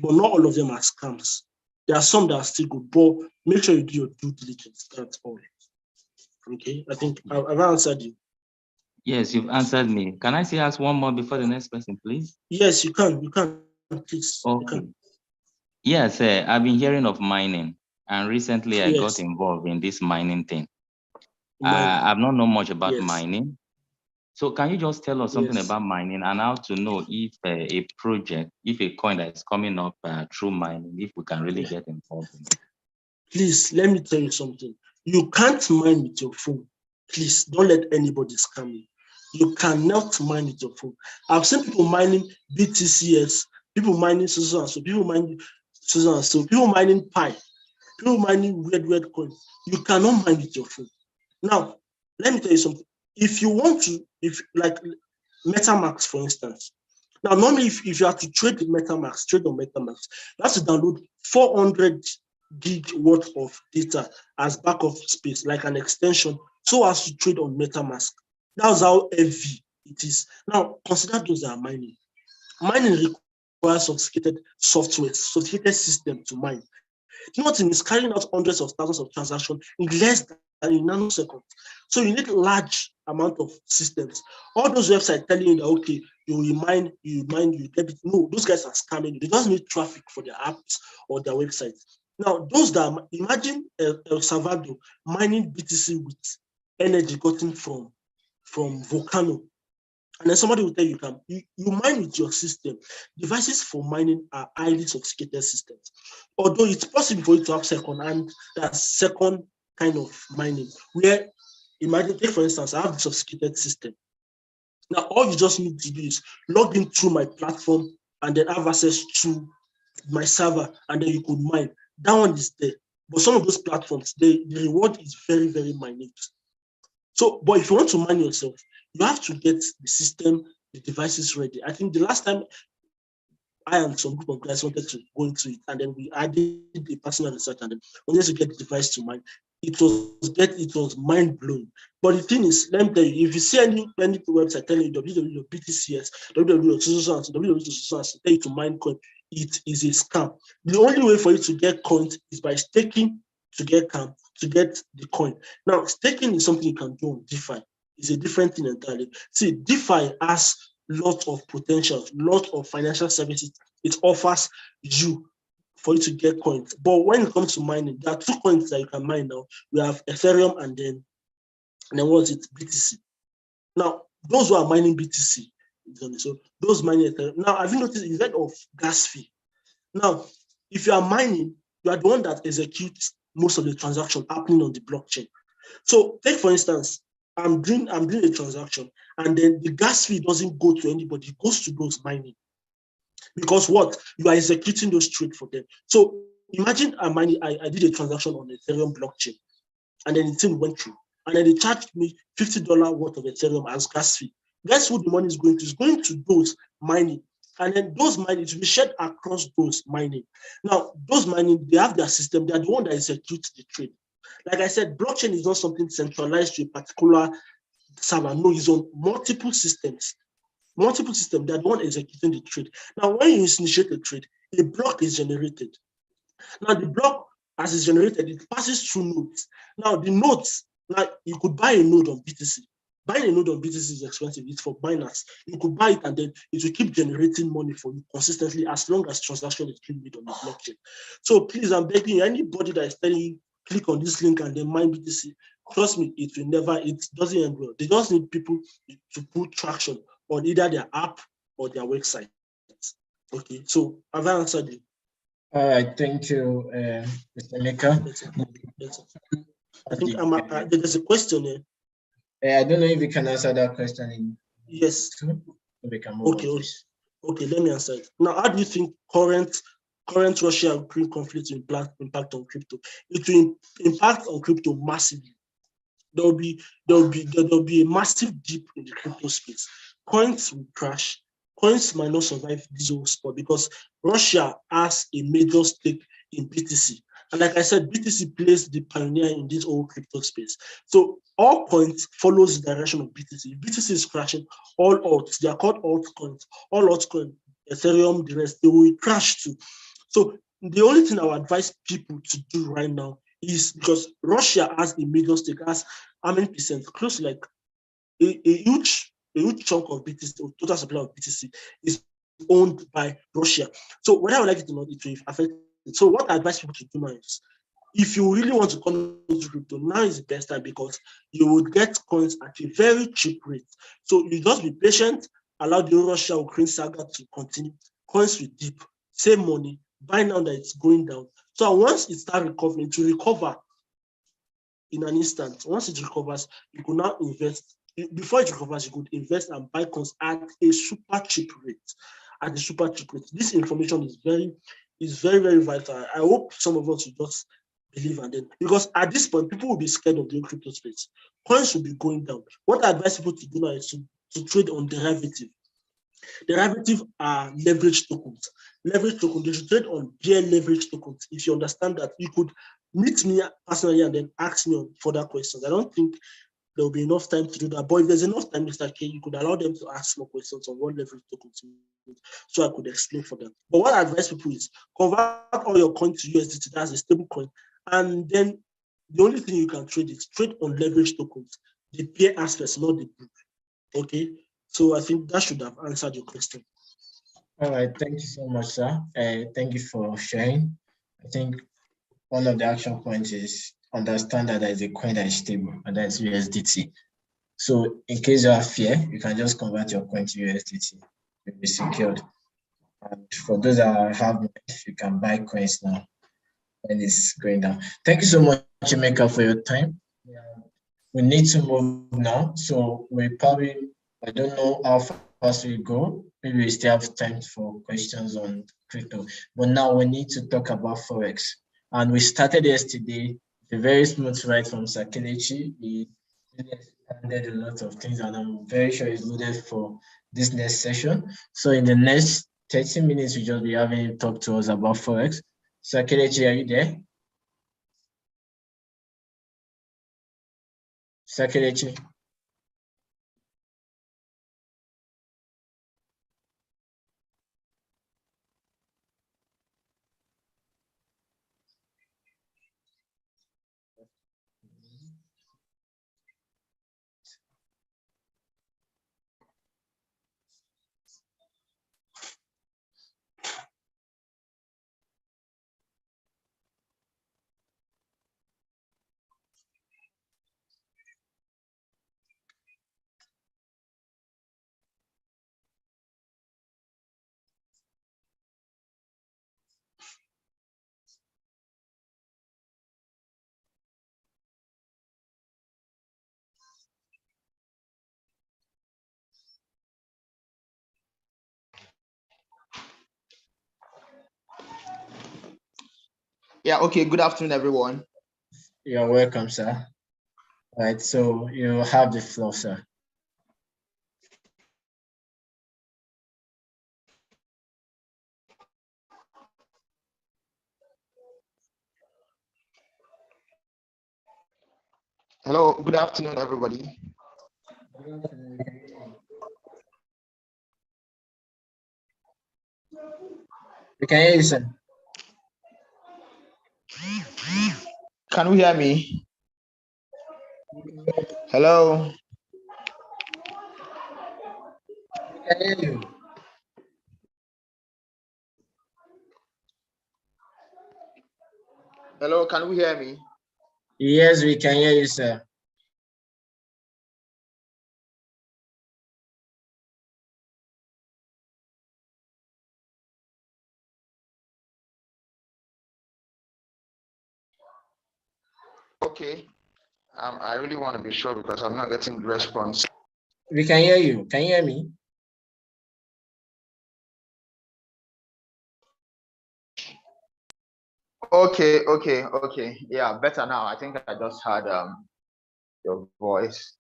But not all of them are scams. There are some that are still good, but make sure you do your due diligence. That's all. Okay, I think I've answered you. Yes, you've answered me. Can I still ask one more before the next person, please? Yes, you can, please. Okay. You can. Yes, I've been hearing of mining, and recently I got Yes. involved in this mining thing. Mining. I've not known much about Yes. mining. So can you just tell us something Yes. about mining and how to know if a project, if a coin that is coming up through mining, if we can really get involved in it? Please, let me tell you something. You can't mine with your phone. Please, don't let anybody scam you. You cannot mine with your phone. I've seen people mining BTCS, people mining so and so, people mining so and so, people mining Pi, people mining weird coins. You cannot mine with your phone. Now, let me tell you something. If you want to, if like MetaMask, for instance. Now, normally, if you have to trade on MetaMask, you have to download 400 gig worth of data as backup space, like an extension, so as to trade on MetaMask. That's how heavy it is. Now, consider those that are mining. Mining requires sophisticated software, sophisticated system to mine. You know what it means? Carrying out hundreds of thousands of transactions in less than a nanosecond. So you need a large amount of systems. All those websites telling you that, okay, you mine, you debit. No, those guys are scamming you. They just need traffic for their apps or their websites. Now, those that, imagine El Salvador mining BTC with energy gotten from Volcano. And then somebody will tell you, you mine with your system. Devices for mining are highly sophisticated systems. Although it's possible for you to have second kind of mining, where, imagine, take for instance, I have a sophisticated system. Now, all you just need to do is log in through my platform and then have access to my server, and then you could mine. That one is there. But some of those platforms, the reward is very, very minute. So, but if you want to mine yourself, you have to get the system, the devices ready. I think the last time I and some group of guys wanted to go into it, and then I did the personal research, and then wanted to get the device to mine. It was mind blowing. But the thing is, let me tell you, if you see any website telling you www.btcs, www.so, tell you to mine coin, it is a scam. The only way for you to get coins is by staking to get the coin. Now, staking is something you can do on DeFi. It's a different thing entirely. See, DeFi has lots of potential, lots of financial services it offers you for you to get coins. But when it comes to mining, there are 2 coins that you can mine now. We have Ethereum and then what's it? BTC. Now, those who are mining BTC, so those mining Ethereum. Now, have you noticed the effect of gas fee? Now, if you are mining, you are the one that executes most of the transaction happening on the blockchain. So take for instance, I'm doing a transaction, and then the gas fee doesn't go to anybody, it goes to those mining. Because what? You are executing those trades for them. So imagine I did a transaction on the Ethereum blockchain, and then the thing went through, and then they charged me $50 worth of Ethereum as gas fee. Guess who the money is going to? It's going to those mining. And then those mining will be shared across those mining. Now, those mining, they have their system, they are the one that executes the trade. Like I said, blockchain is not something centralized to a particular server. No, it's on multiple systems. They're the one executing the trade. Now, when you initiate a trade, a block is generated. Now, the block as it's generated, it passes through nodes. Now, the nodes, like you could buy a node on BTC. Buying a node on BTC is expensive. It's for miners. You could buy it and then it will keep generating money for you consistently as long as transaction is being made on the blockchain. So please, I'm begging anybody that is telling you, click on this link and then mine BTC. Trust me, it will never, it doesn't end well. They just need people to put traction on either their app or their website. Okay, so have I answered you? All right, thank you, Mr. Maker. I think there's a question here. I don't know if you can answer that question in yes. Two. We can move okay, on, okay, let me answer it. Now, how do you think current Russia-Ukraine conflict will impact on crypto? It will impact on crypto massively. There'll be a massive dip in the crypto space. Coins will crash. Coins might not survive this whole spot because Russia has a major stake in BTC. And like I said, BTC plays the pioneer in this whole crypto space. So all coins follows the direction of BTC. BTC is crashing. All alts, they are called altcoins. All altcoins, Ethereum, the rest, they will crash too. So the only thing I would advise people to do right now is because Russia has a major stake, has how many percent? Close to like a huge chunk of BTC, total supply of BTC is owned by Russia. So whether I would like it or not, it will affect it. So what I advise people to do now is, if you really want to come into crypto, now is the best time because you would get coins at a very cheap rate. So you just be patient, allow the Russia-Ukraine saga to continue. Coins will dip, save money, buy now that it's going down. So once it starts recovering, to recover in an instant. Once it recovers, you could now invest. Before it recovers, you could invest and buy coins at a super cheap rate. At a super cheap rate. This information is very, very vital. I hope some of us will just believe and then, because at this point, people will be scared of the crypto space. Coins will be going down. What I advise people to do now is to trade on derivative. Derivative are leverage tokens. Leverage tokens, they should trade on bear leverage tokens. If you understand that, you could meet me personally and then ask me on further questions. I don't think there will be enough time to do that. But if there's enough time, Mr. K, you could allow them to ask more questions on what leverage tokens mean, so I could explain for them. But what I advise people is convert all your coins to USDT, that's a stable coin. And then the only thing you can trade is trade on leverage tokens, the peer aspects, not the book. Okay. So I think that should have answered your question. All right, thank you so much, sir. Thank you for sharing. I think one of the action points is understand that there is a coin that is stable, and that's USDT. So in case you have fear, you can just convert your coin to USDT. You'll be secured. And for those that have, you can buy coins now when it's going down. Thank you so much, Emeka, for your time. We need to move now. So we probably, I don't know how fast we go. Maybe we still have time for questions on crypto. But now we need to talk about Forex. And we started yesterday, a very smooth ride from Sakelechi. He expanded a lot of things, and I'm very sure he's loaded for this next session. So in the next 30 minutes, we'll just be having him talk to us about Forex. Sakelechi, are you there? Sakelechi. Yeah, okay. Good afternoon, everyone. You're welcome, sir. All right, so you have the floor, sir. Hello, good afternoon, everybody. We can hear you, sir. Can we hear me? Hello. We can hear you. Hello, can we hear me? Yes, we can hear you, sir. Okay. I really want to be sure because I'm not getting the response. We can hear you. Can you hear me? Okay. Yeah, better now. I think I just heard your voice.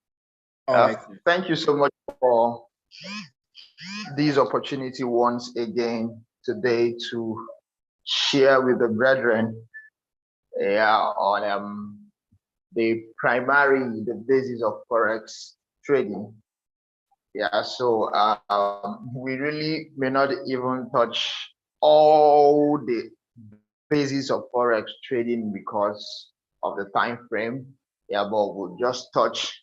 All right. Thank you so much for this opportunity once again today to share with the brethren on the basis of forex trading. Yeah, so we really may not even touch all the basis of forex trading because of the time frame. Yeah, but we'll just touch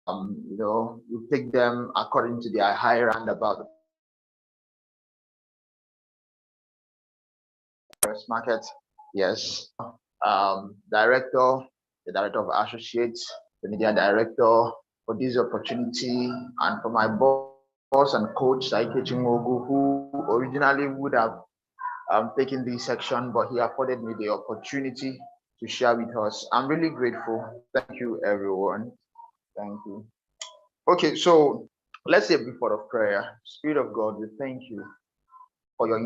we take them according to their high roundabout the forex market. Yes. The director of associates, the media director, for this opportunity, and for my boss and coach Saike Chimogu, who originally would have taken this section, but he afforded me the opportunity to share with us. I'm really grateful. Thank you, everyone. Thank you. Okay, so let's say before the prayer. Spirit of God, we thank you for your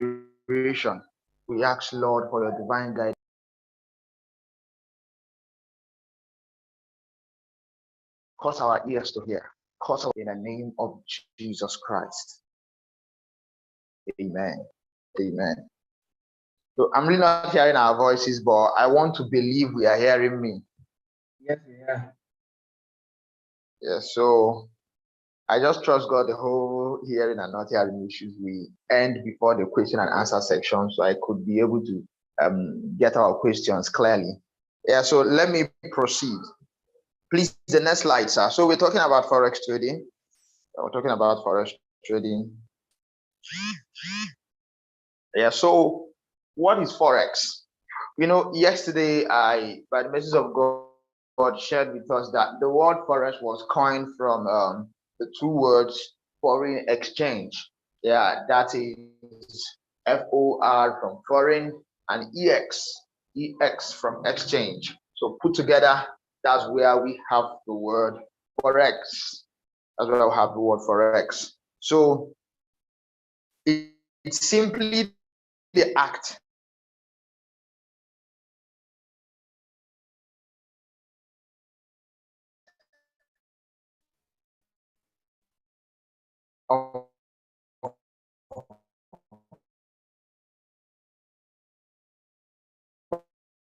inspiration. We ask, Lord, for your divine guidance. Cause our ears to hear. In the name of Jesus Christ. Amen. Amen. So I'm really not hearing our voices, but I want to believe we are hearing me. Yes, we are. Yeah, so I just trust God the whole hearing and not hearing issues we end before the question and answer section, so I could be able to get our questions clearly. Yeah, so let me proceed. Please, the next slide, sir. So we're talking about forex trading. We're talking about forex trading. Yeah, so what is forex? Yesterday by the message of God shared with us that the word forex was coined from the two words foreign exchange. Yeah, that is FOR from foreign and EX from exchange. So put together, that's where we have the word forex. That's where we have the word forex. So it's simply the act of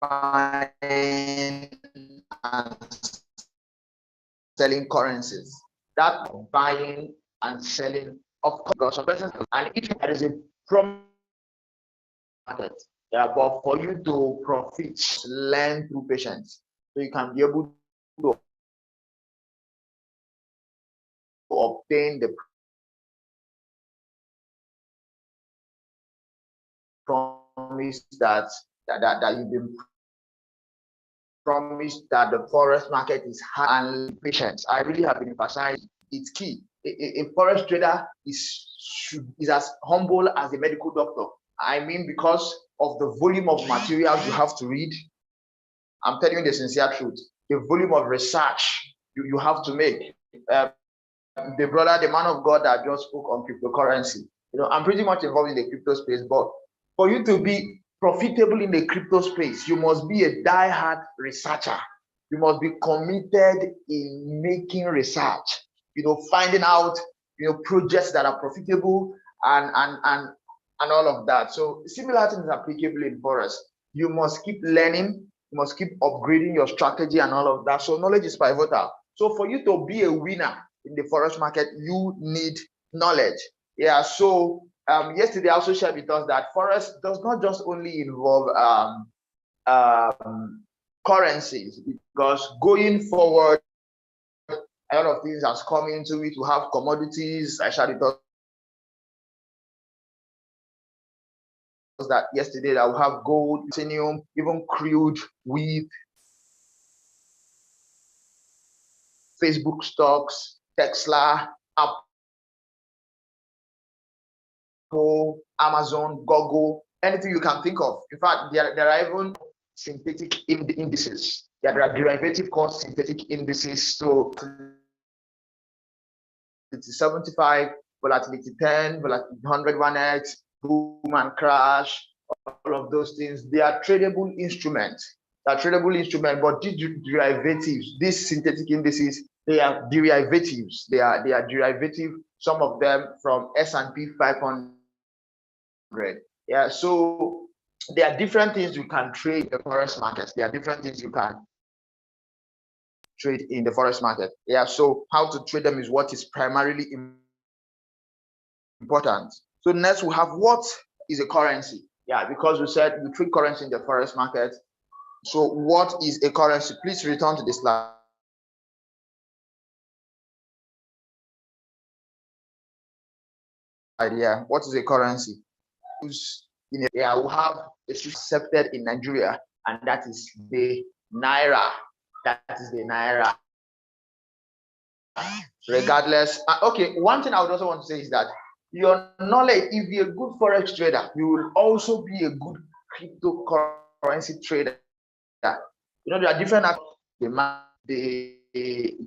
buying and selling currencies. That buying and selling of currencies, and each there is a from market. Yeah, but for you to profit, learn through patience, so you can be able to obtain the promise that you've been promised, that the forex market is hard and patience. I really have been emphasizing it's key. A forex trader is as humble as a medical doctor. I mean, because of the volume of materials you have to read. I'm telling you the sincere truth. The volume of research you have to make. The man of God that just spoke on cryptocurrency. I'm pretty much involved in the crypto space, but for you to be profitable in the crypto space, you must be a die-hard researcher. You must be committed in making research, finding out, projects that are profitable and all of that. So similar things are applicable in forex. You must keep learning, you must keep upgrading your strategy and all of that. So knowledge is pivotal. So for you to be a winner in the forex market, you need knowledge. Yeah, so yesterday I also shared with us that Forex does not just only involve currencies, because going forward, a lot of things has come into it. We have commodities. I shared with us that yesterday that we have gold, titanium, even crude, wheat, Facebook stocks, Tesla, Apple, Amazon, Google, anything you can think of. In fact, there are even synthetic indices. Yeah, there are derivative called synthetic indices. So it's 75, volatility 10, volatility 100, 1x, boom and crash, all of those things. They are tradable instruments. They are tradable instruments, but these derivatives, these synthetic indices, they are derivatives. They are derivative, some of them from S&P 500. Yeah, so there are different things you can trade in the forex markets. There are different things you can trade in the forex market. Yeah, so how to trade them is what is primarily important. So next we have what is a currency. Yeah, because we said we trade currency in the forex market. So what is a currency? Please return to the slide. Yeah, what is a currency? Yeah, we have accepted in Nigeria, and that is the naira. That is the naira. Regardless, okay. One thing I would also want to say is that your knowledge, if you're a good forex trader, you will also be a good cryptocurrency trader. You know, there are different the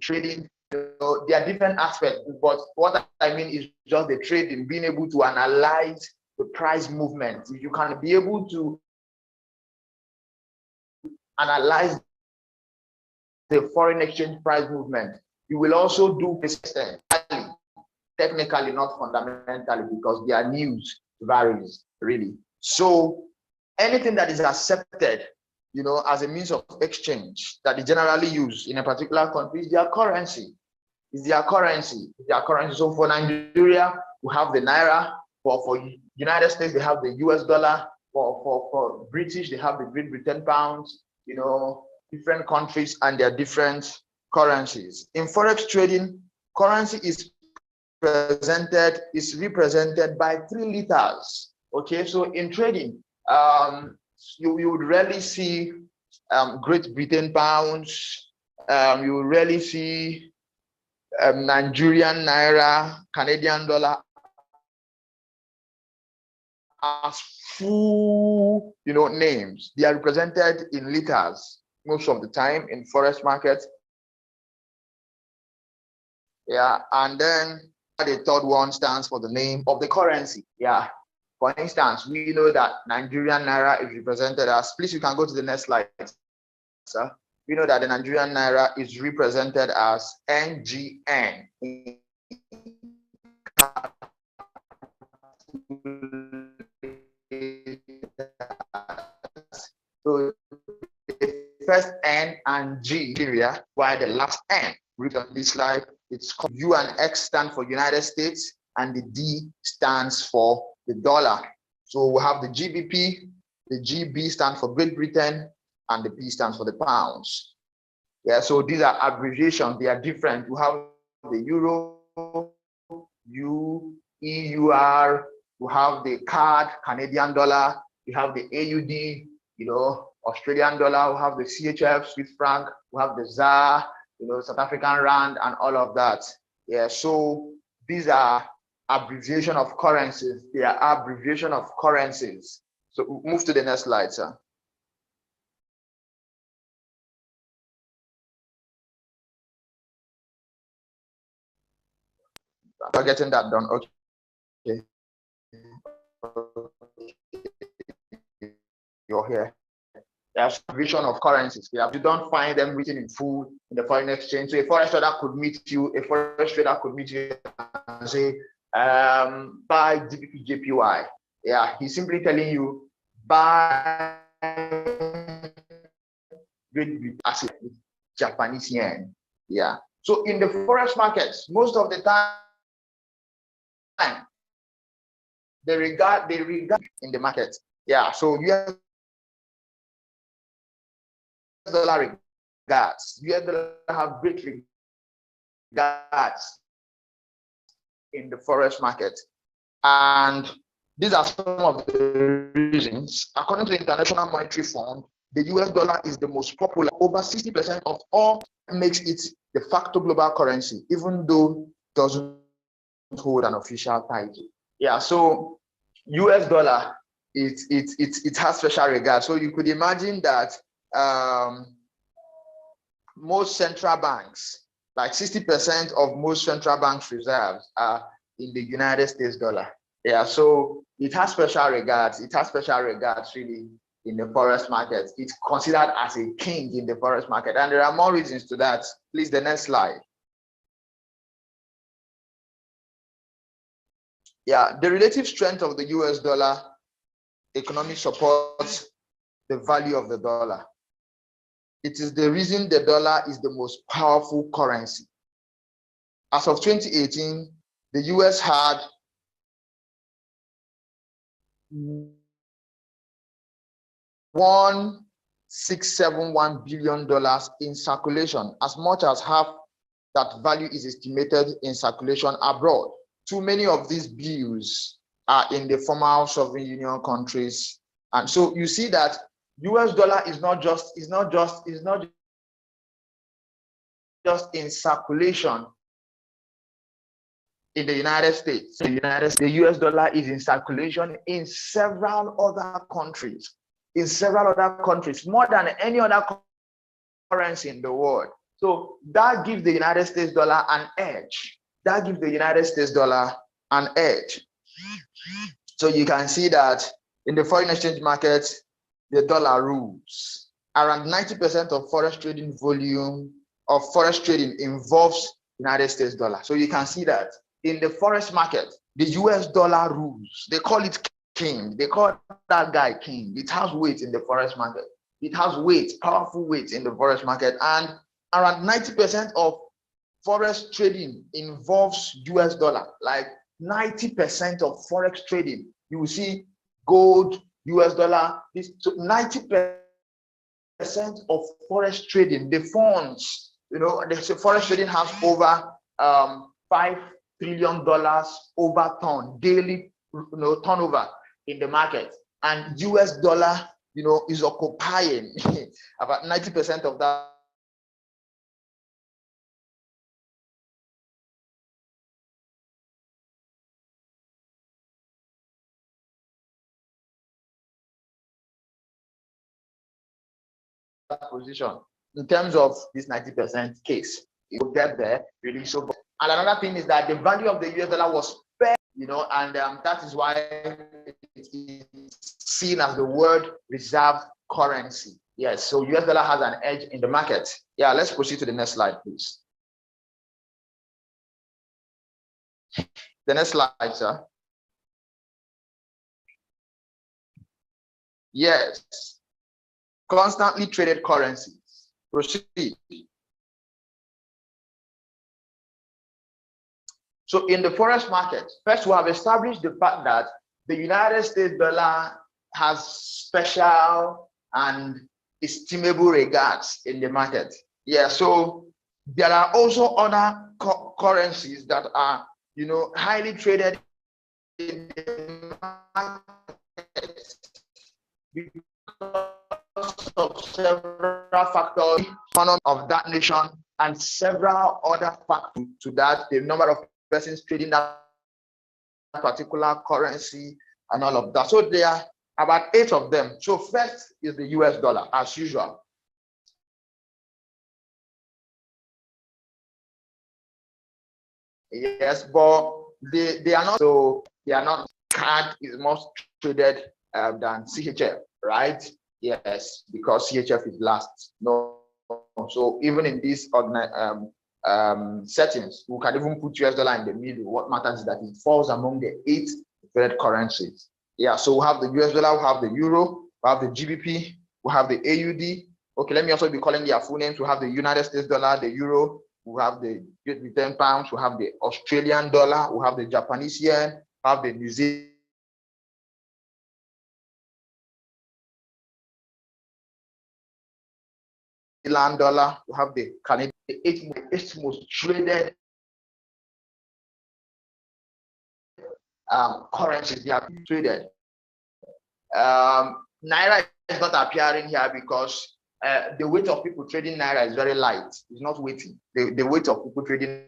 trading. You know, there are different aspects, but what I mean is just the trading, being able to analyze the price movement. If you can be able to analyze the foreign exchange price movement, you will also do technically, not fundamentally, because their news varies really. So anything that is accepted, you know, as a means of exchange that is generally used in a particular country is their currency. Is their currency. Their currency. So for Nigeria, we have the naira. For United States, they have the US dollar. For British, they have the Great Britain pounds. You know, different countries and their different currencies. In forex trading, currency is represented by 3 letters. Okay, so in trading, you would rarely see Great Britain pounds. You would rarely see Nigerian naira, Canadian dollar as full, you know, names. They are represented in letters most of the time in forex markets. Yeah, and then the third one stands for the name of the currency. Yeah, for instance, we know that Nigerian naira is represented as, please, you can go to the next slide, sir. We know that the Nigerian naira is represented as NGN. So the first N and G area, while the last N written on this slide, it's called U and X stand for United States, and the D stands for the dollar. So we have the GBP, the GB stands for Great Britain, and the P stands for the pounds. Yeah, so these are abbreviations. They are different. We have the Euro, EUR. We have the CAD, Canadian dollar. We have the AUD, you know, Australian dollar. We have the CHF, Swiss franc. We have the ZAR, you know, South African rand, and all of that. Yeah, so these are abbreviation of currencies. They are abbreviation of currencies. So move to the next slide, sir. We're getting that done. Okay. You're here. There's vision of currencies. Yeah, you don't find them written in full in the foreign exchange. So a forex trader could meet you. A forex trader could meet you and say, buy GBP JPY. Yeah, he's simply telling you buy Great asset with Japanese yen. Yeah. So in the forex markets, most of the time, they regard in the market. Yeah, so US dollar regards. US dollar have great regards in the forex market. And these are some of the reasons. According to the International Monetary Fund, the US dollar is the most popular. Over 60% of all makes it de facto global currency, even though it doesn't hold an official title. Yeah, so US dollar, it has special regard. So you could imagine that most central banks, like 60% of most central banks' reserves are in the United States dollar. Yeah, so it has special regards. It has special regards really in the forex market. It's considered as a king in the forex market. And there are more reasons to that. Please, the next slide. Yeah, the relative strength of the US dollar economic supports the value of the dollar. It is the reason the dollar is the most powerful currency. As of 2018, the US had $1,671 billion in circulation. As much as half that value is estimated in circulation abroad. Too many of these bills are in the former sovereign union countries. And so you see that US dollar is not just in circulation in the United States. The US dollar is in circulation in several other countries. More than any other currency in the world. So that gives the United States dollar an edge. So you can see that in the foreign exchange market, the dollar rules. Around 90% of forex trading volume of forex trading involves United States dollar. So you can see that in the forex market, the US dollar rules. They call it king. They call that guy king. It has weight in the forex market. It has weight, powerful weight in the forex market. And around 90% of forex trading involves US dollar. Like 90% of forex trading, you will see gold, US dollar. So 90% of forex trading, the funds, the forex trading has over $5 trillion over ton daily, turnover in the market, and US dollar, is occupying about 90% of that. Position in terms of this 90% case, it will get there really. So, and another thing is that the value of the US dollar was fair, and that is why it is seen as the world reserve currency. Yes, so US dollar has an edge in the market. Yeah, let's proceed to the next slide, please. The next slide, sir. Yes. Constantly traded currencies. Proceed. So in the forex market, first we have established the fact that the United States dollar has special and estimable regards in the market. Yeah, so there are also other currencies that are, highly traded in the market because of several factors of that nation and several other factors to that, the number of persons trading that particular currency and all of that. So there are about 8 of them. So first is the US dollar, as usual. Yes, but they are not, so they are not. CAD is more traded than CHF, right? Yes, because CHF is last. No, so even in these settings, we can even put US dollar in the middle. What matters is that it falls among the 8 traded currencies. Yeah, so we have the US dollar, we have the euro, we have the GBP, we have the AUD. Okay, let me also be calling their full names. We have the United States dollar, the euro, we have the Great Britain pounds, we have the Australian dollar, we have the Japanese yen, we have the New Zealand Zealand dollar, we have the Canadian, the eighth most traded currencies they are traded. Naira is not appearing here because the weight of people trading Naira is very light. It's not weighty. The weight of people trading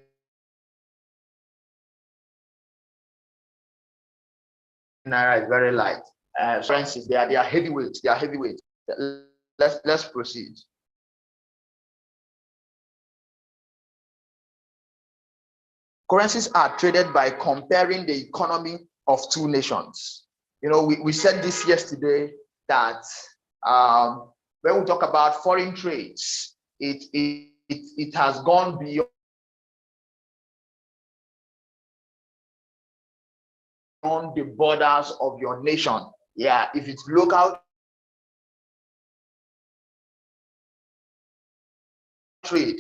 Naira is very light. For instance, they are heavyweights. They are heavyweights. Let's proceed. Currencies are traded by comparing the economy of two nations. You know, we said this yesterday that when we talk about foreign trades, it has gone beyond the borders of your nation. Yeah, if it's local trade,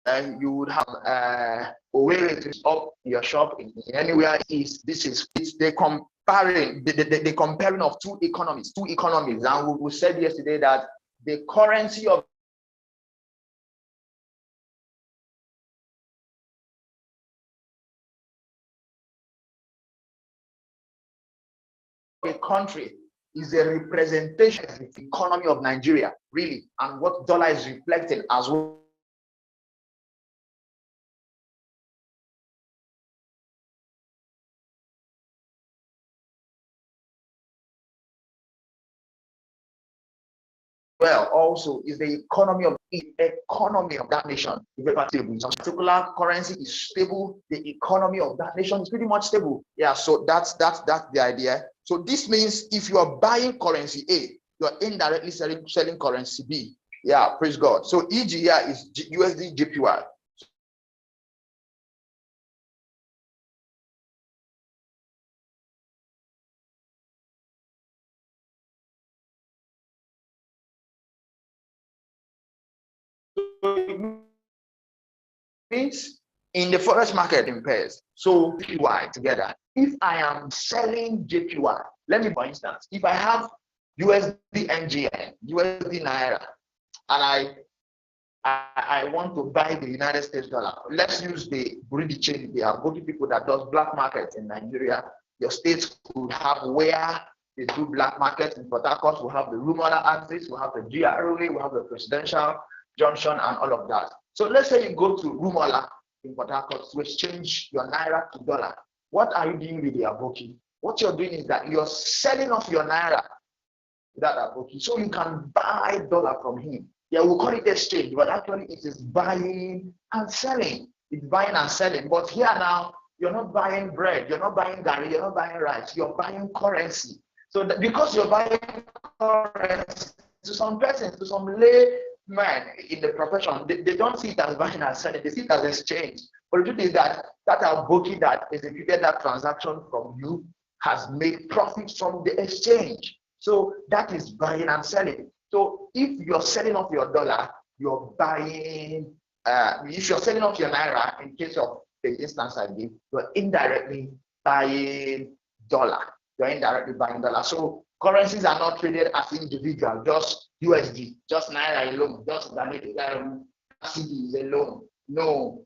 and you would have a way to up your shop in anywhere is the comparing of two economies, and we said yesterday that the currency of a country is a representation of the economy of Nigeria, really, and what dollar is reflecting as well. Well, also is the economy of that nation. If some particular currency is stable, the economy of that nation is pretty much stable. Yeah, so that's the idea. So this means if you are buying currency A, you are indirectly selling currency B. Yeah, praise God. So EG here is USD JPY. Means in the forex market in pairs. So JPY together. If I am selling JPY, let me, for instance, if I have USD NGN, USD Naira, and I want to buy the United States dollar. Let's use the Burundi chain. They are good people that does black market in Nigeria. Your states could have where they do black market. In Port Harcourt, we have the Rumola axis, we have the GRA, we have the Presidential Junction, and all of that. So let's say you go to Rumola in Port Harcourt to exchange your Naira to dollar. What are you doing with the Aboki? What you're doing is that you're selling off your Naira to that Aboki so you can buy dollar from him. Yeah, we'll call it exchange, but actually it is buying and selling. It's buying and selling. But here now, you're not buying bread, you're not buying garri, you're not buying rice, you're buying currency. So because you're buying currency, to some persons, to some laymen in the profession, they don't see it as buying and selling, they see it as exchange. But the truth is that Aboki that executed that transaction from you has made profits from the exchange. So that is buying and selling. So if you're selling off your dollar, you're buying, if you're selling off your Naira, in case of the instance I give, you're indirectly buying dollar. You're indirectly buying dollar. So currencies are not traded as individual, just USD, just Naira alone, just CDs alone. No,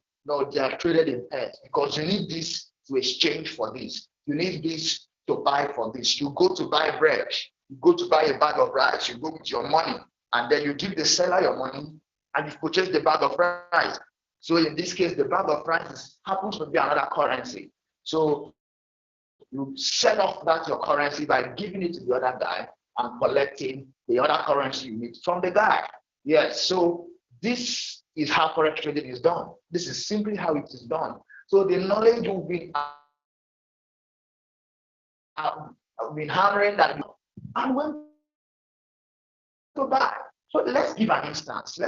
they are traded in pairs because you need this to exchange for this. You need this to buy for this. You go to buy bread, you go to buy a bag of rice, you go with your money, and then you give the seller your money, and you purchase the bag of rice. So in this case, the bag of rice happens to be another currency. So you sell off that your currency by giving it to the other guy and collecting the other currency you need from the guy. Yes, so this is how forex trading is done. This is simply how it is done. So the knowledge you've been hammering that, and when to buy. So let's give an instance.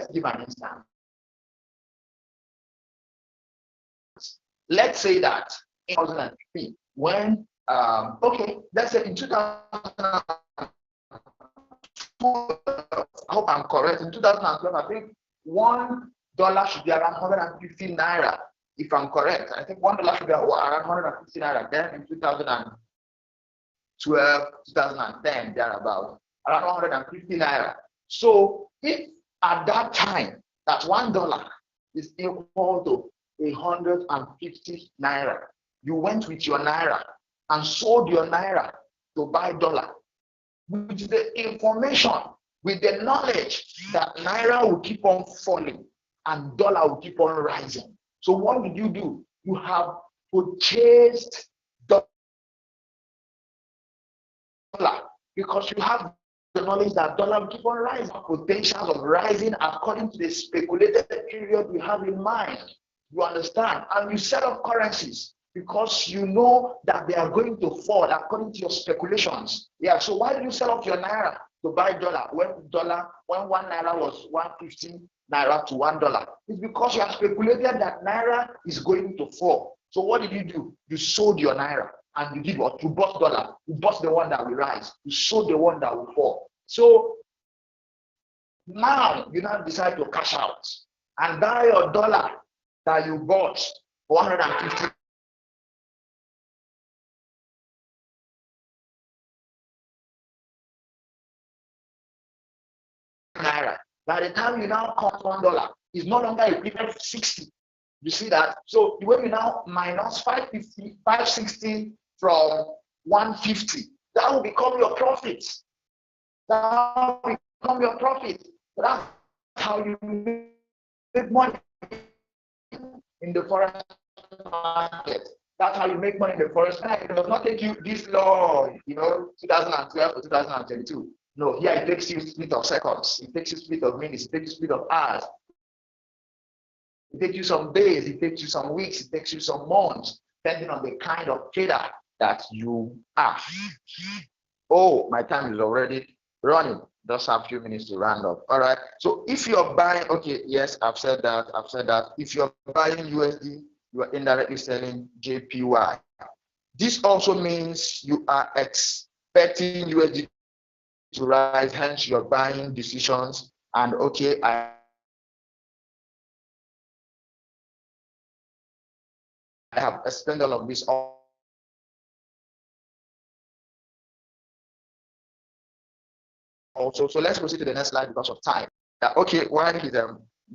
Let's say that in 2003, when let's say in 2012, I hope I'm correct. In 2012, I think $1 should be around 150 naira. If I'm correct, I think $1 should be around 150 naira. Then in 2012, 2012, 2010, thereabout, around 150 naira. So if at that time that $1 is equal to 150 naira, you went with your naira and sold your naira to buy dollar, with the information, with the knowledge that naira will keep on falling and dollar will keep on rising. So what did you do? You have purchased dollar because you have the knowledge that dollar will keep on rising, potentials of rising according to the speculated period we have in mind. You understand? And you set up currencies because you know that they are going to fall according to your speculations. Yeah. So why did you sell off your naira to buy dollar when one naira was 150 naira to $1? It's because you have speculated that naira is going to fall. So what did you do? You sold your naira and you did what? You bought dollar. You bought the one that will rise. You sold the one that will fall. So now you now decide to cash out and buy your dollar that you bought for 150 naira. By the time you now count $1, it's no longer a prepaid 60. You see that? So when you now minus 550, 560 from 150, that will become your profit. That will become your profit. That's how you make money in the forex market. That's how you make money in the forex market. It does not take you this long, 2012 or 2022. No, here it takes you split of seconds, it takes you split of minutes, it takes you split of hours. It takes you some days, it takes you some weeks, it takes you some months, depending on the kind of trader that you are. Oh, my time is already running. Just have a few minutes to round up. All right. So if you're buying, okay, yes, I've said that. If you're buying USD, you are indirectly selling JPY. This also means you are expecting USD to rise, hence your buying decisions. And okay, I have explained all of this also. So let's proceed to the next slide because of time. Okay, while he's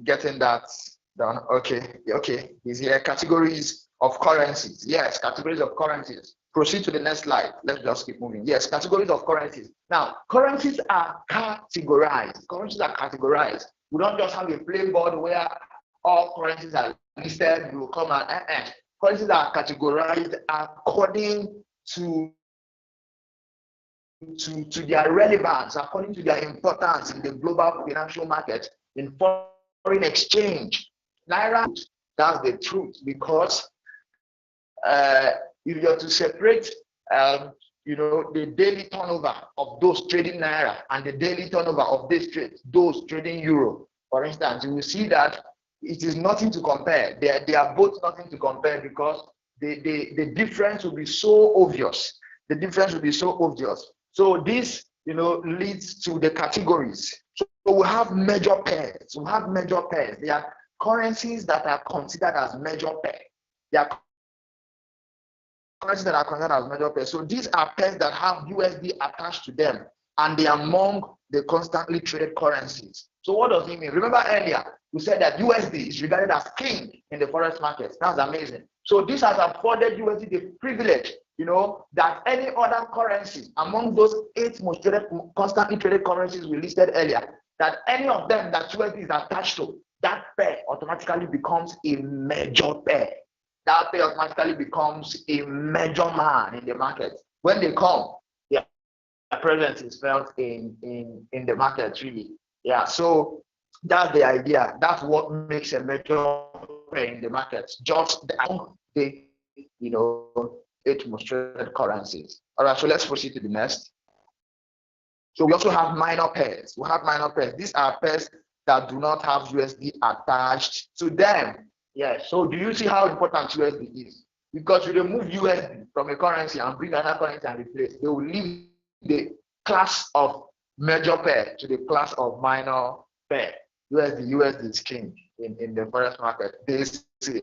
getting that done, okay, he's here. Categories of currencies. Yes, categories of currencies. Proceed to the next slide. Let's just keep moving. Yes, categories of currencies. Now, currencies are categorized. We don't just have a plain board where all currencies are listed. You will come and currencies are categorized according to their relevance, according to their importance in the global financial market, in foreign exchange. Naira, that's the truth, because if you're to separate the daily turnover of those trading naira and the daily turnover of those trading euro, for instance, you will see that it is nothing to compare. They are both nothing to compare because the difference will be so obvious. So this leads to the categories. So we have major pairs. They are currencies that are considered as major pairs. So these are pairs that have USD attached to them, and they are among the constantly traded currencies. So what does it mean? Remember earlier, we said that USD is regarded as king in the forex market. That's amazing. So this has afforded USD the privilege, that any other currency among those 8 most traded, constantly traded currencies we listed earlier, that any of them that USD is attached to, that pair automatically becomes a major pair. That pair automatically becomes a major man in the market. When they come, their presence is felt in the market, really. Yeah, so that's the idea. That's what makes a major pair in the market. Just the 8 most traded currencies. All right, so let's proceed to the next. So we also have minor pairs. These are pairs that do not have USD attached to them. Yeah, so do you see how important USD is? Because you remove USD from a currency and bring another currency and replace, they will leave the class of major pair to the class of minor pair. USD is king in the forex market. They say,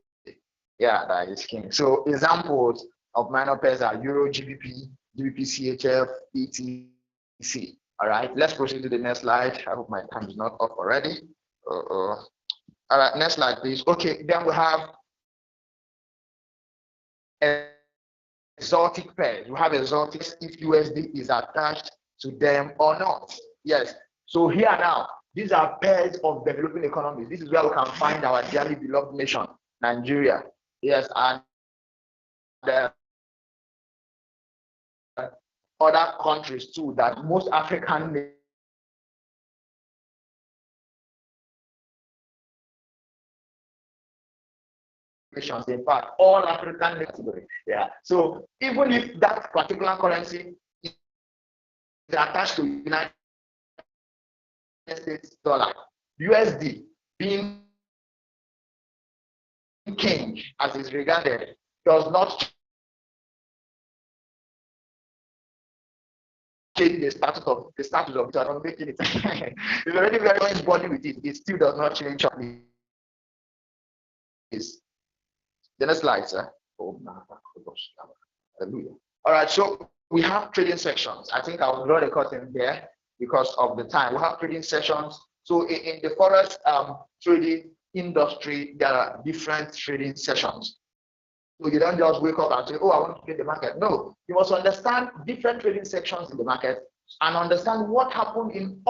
yeah, that is king. So examples of minor pairs are Euro GBP, GBP, CHF, ETC. All right, let's proceed to the next slide. I hope my time is not up already. All right, next slide, please. Okay, then we have exotic pairs. We have exotics if USD is attached to them or not. Yes. So here now, these are pairs of developing economies. This is where we can find our dearly beloved nation, Nigeria. Yes, and other countries too, that most African nations, in fact, all African nations. Yeah. So even if that particular currency is attached to United States dollar, USD being king as is regarded does not change the status of it. I'm not making it. It's already very much body with it. It still does not change on this. The next slide, sir. Oh, hallelujah. All right, so we have trading sections. I think I will draw the curtain there because of the time. We have trading sections. So in the forex trading industry, there are different trading sessions. So you don't just wake up and say, oh, I want to trade the market. No, you must understand different trading sections in the market and understand what happened in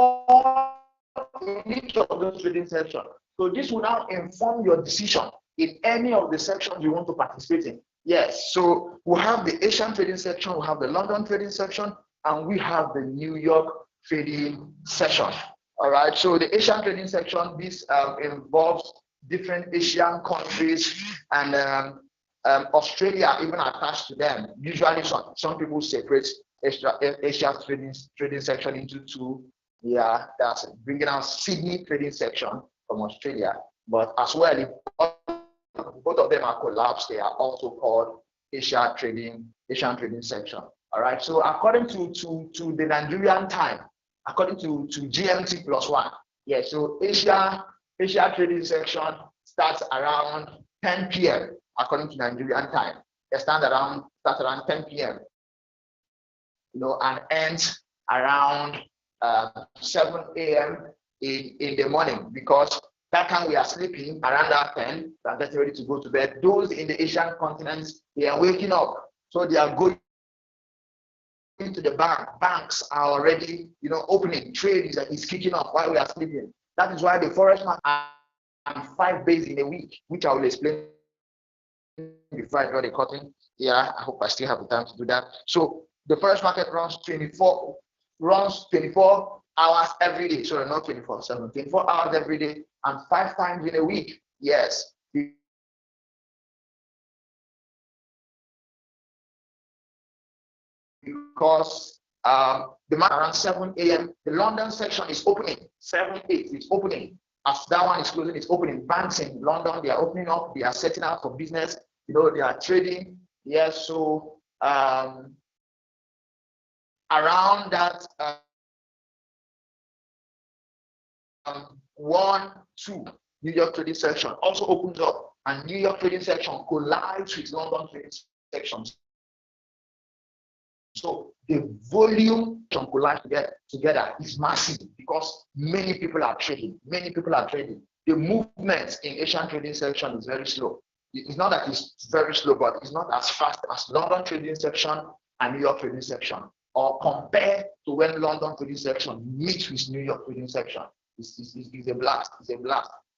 each of those trading sections. So this will now inform your decision in any of the sections you want to participate in. Yes, so we have the Asian trading section, we have the London trading section, and we have the New York trading section. All right, so the Asian trading section, this involves different Asian countries and Australia even attached to them. Usually some people separate Asia trading section into two. Yeah, that's bringing out Sydney trading section from Australia. But as well, if both of them are collapsed, they are also called Asian trading section. All right. So according to the Nigerian time, according to GMT +1, yeah. So Asia trading section starts around 10 p.m. according to Nigerian time. They starts around 10 p.m. And ends around 7 a.m. in the morning, because that time we are sleeping around that 10 and getting ready to go to bed. Those in the Asian continents, they are waking up, so they are going into the bank. Banks are already, opening. Trade is kicking off while we are sleeping. That is why the forex market are 5 days in a week, which I will explain before I draw the curtain. Yeah, I hope I still have the time to do that. So the forex market runs 24 hours every day. Sorry, not 24/7, 24 hours every day and 5 times in a week. Yes. Because the market around 7 a.m. the London section is opening. 7, 8 is opening. As that one is closing, it's opening. Banks in London, they are opening up, they are setting out for business, they are trading. Yes, so around that 1, 2, New York trading section also opens up, and New York trading section collides with London trading sections. So the volume to collide together is massive because many people are trading. The movement in Asian trading section is very slow. It's not that it's very slow, but it's not as fast as London trading section and New York trading section, or compared to when London trading section meets with New York trading section. It's a blast.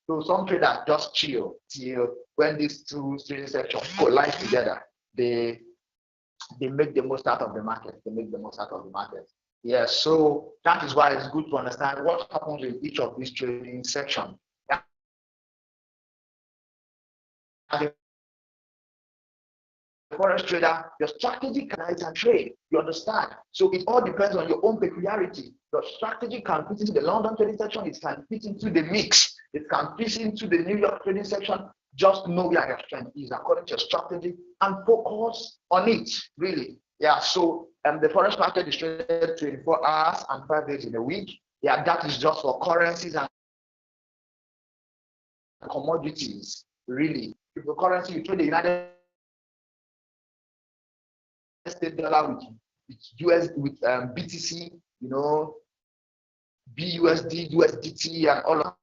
So some traders just chill till when these two trading sections collide together. They make the most out of the market. Yeah, so that is why it's good to understand what happens in each of these trading sections. As a forex trader, your strategy can and trade. You understand? So it all depends on your own peculiarity. Your strategy can fit into the London trading section. It can fit into the mix. It can fit into the New York trading section. Just know where your strength is according to your strategy and focus on it, really. Yeah, so the forex market is traded 24 hours and 5 days in a week. Yeah, that is just for currencies and commodities, really. If the currency, you trade the United States dollar with with BTC, you know, BUSD, USDT, and all of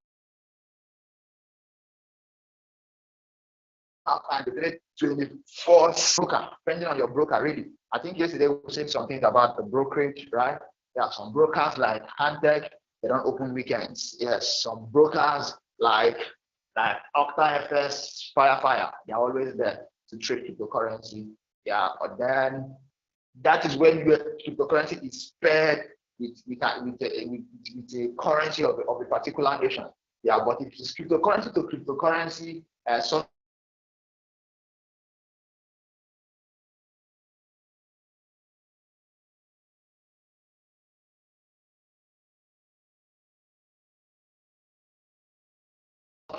and the 24 broker, depending on your broker, really. I think yesterday we said something about the brokerage, right? There are some brokers like Handtech, they don't open weekends. Yes, some brokers like Octa FS, Fire, they're always there to trade cryptocurrency. Yeah, but then that is when your cryptocurrency is paired with a currency of a particular nation. Yeah, but if it's cryptocurrency to cryptocurrency, so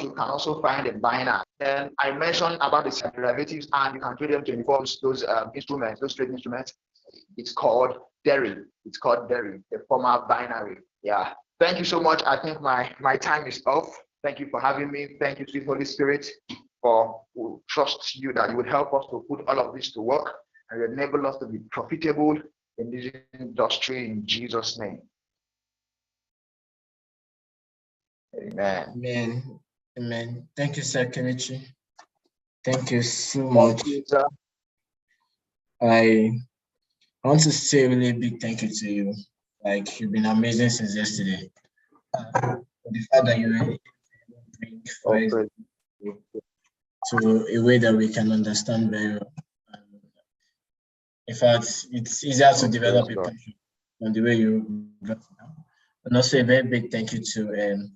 you can also find a Binance. And I mentioned about the derivatives, and you can trade them 24 those instruments, those trading instruments. It's called Derry. It's called Derry, the former binary. Yeah. Thank you so much. I think my time is off. Thank you for having me. Thank you, sweet Holy Spirit, for trust you that you would help us to put all of this to work and enable us to be profitable in this industry in Jesus' name. Amen. Amen. Amen. Thank you, Sir Kenichi. Thank you so much. Thank you, sir. I want to say a really big thank you to you. Like, you've been amazing since yesterday. The fact that you were able to bring Christ to a way that we can understand very well. In fact, it's easier to develop a passion on the way you got now. And also a very big thank you to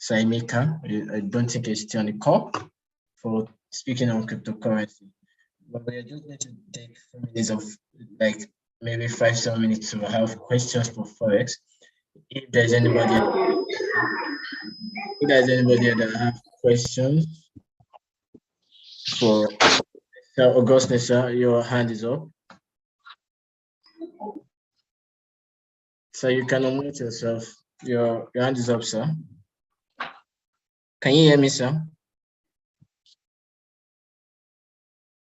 Saimika. I don't think it's still on the call, for speaking on cryptocurrency. But we're just going to take a few minutes of like maybe 5-7 minutes to have questions for Forex. If there's anybody that have questions for Sir Augustine, sir, your hand is up. So you can unmute yourself. Your hand is up, sir. Can you hear me, sir?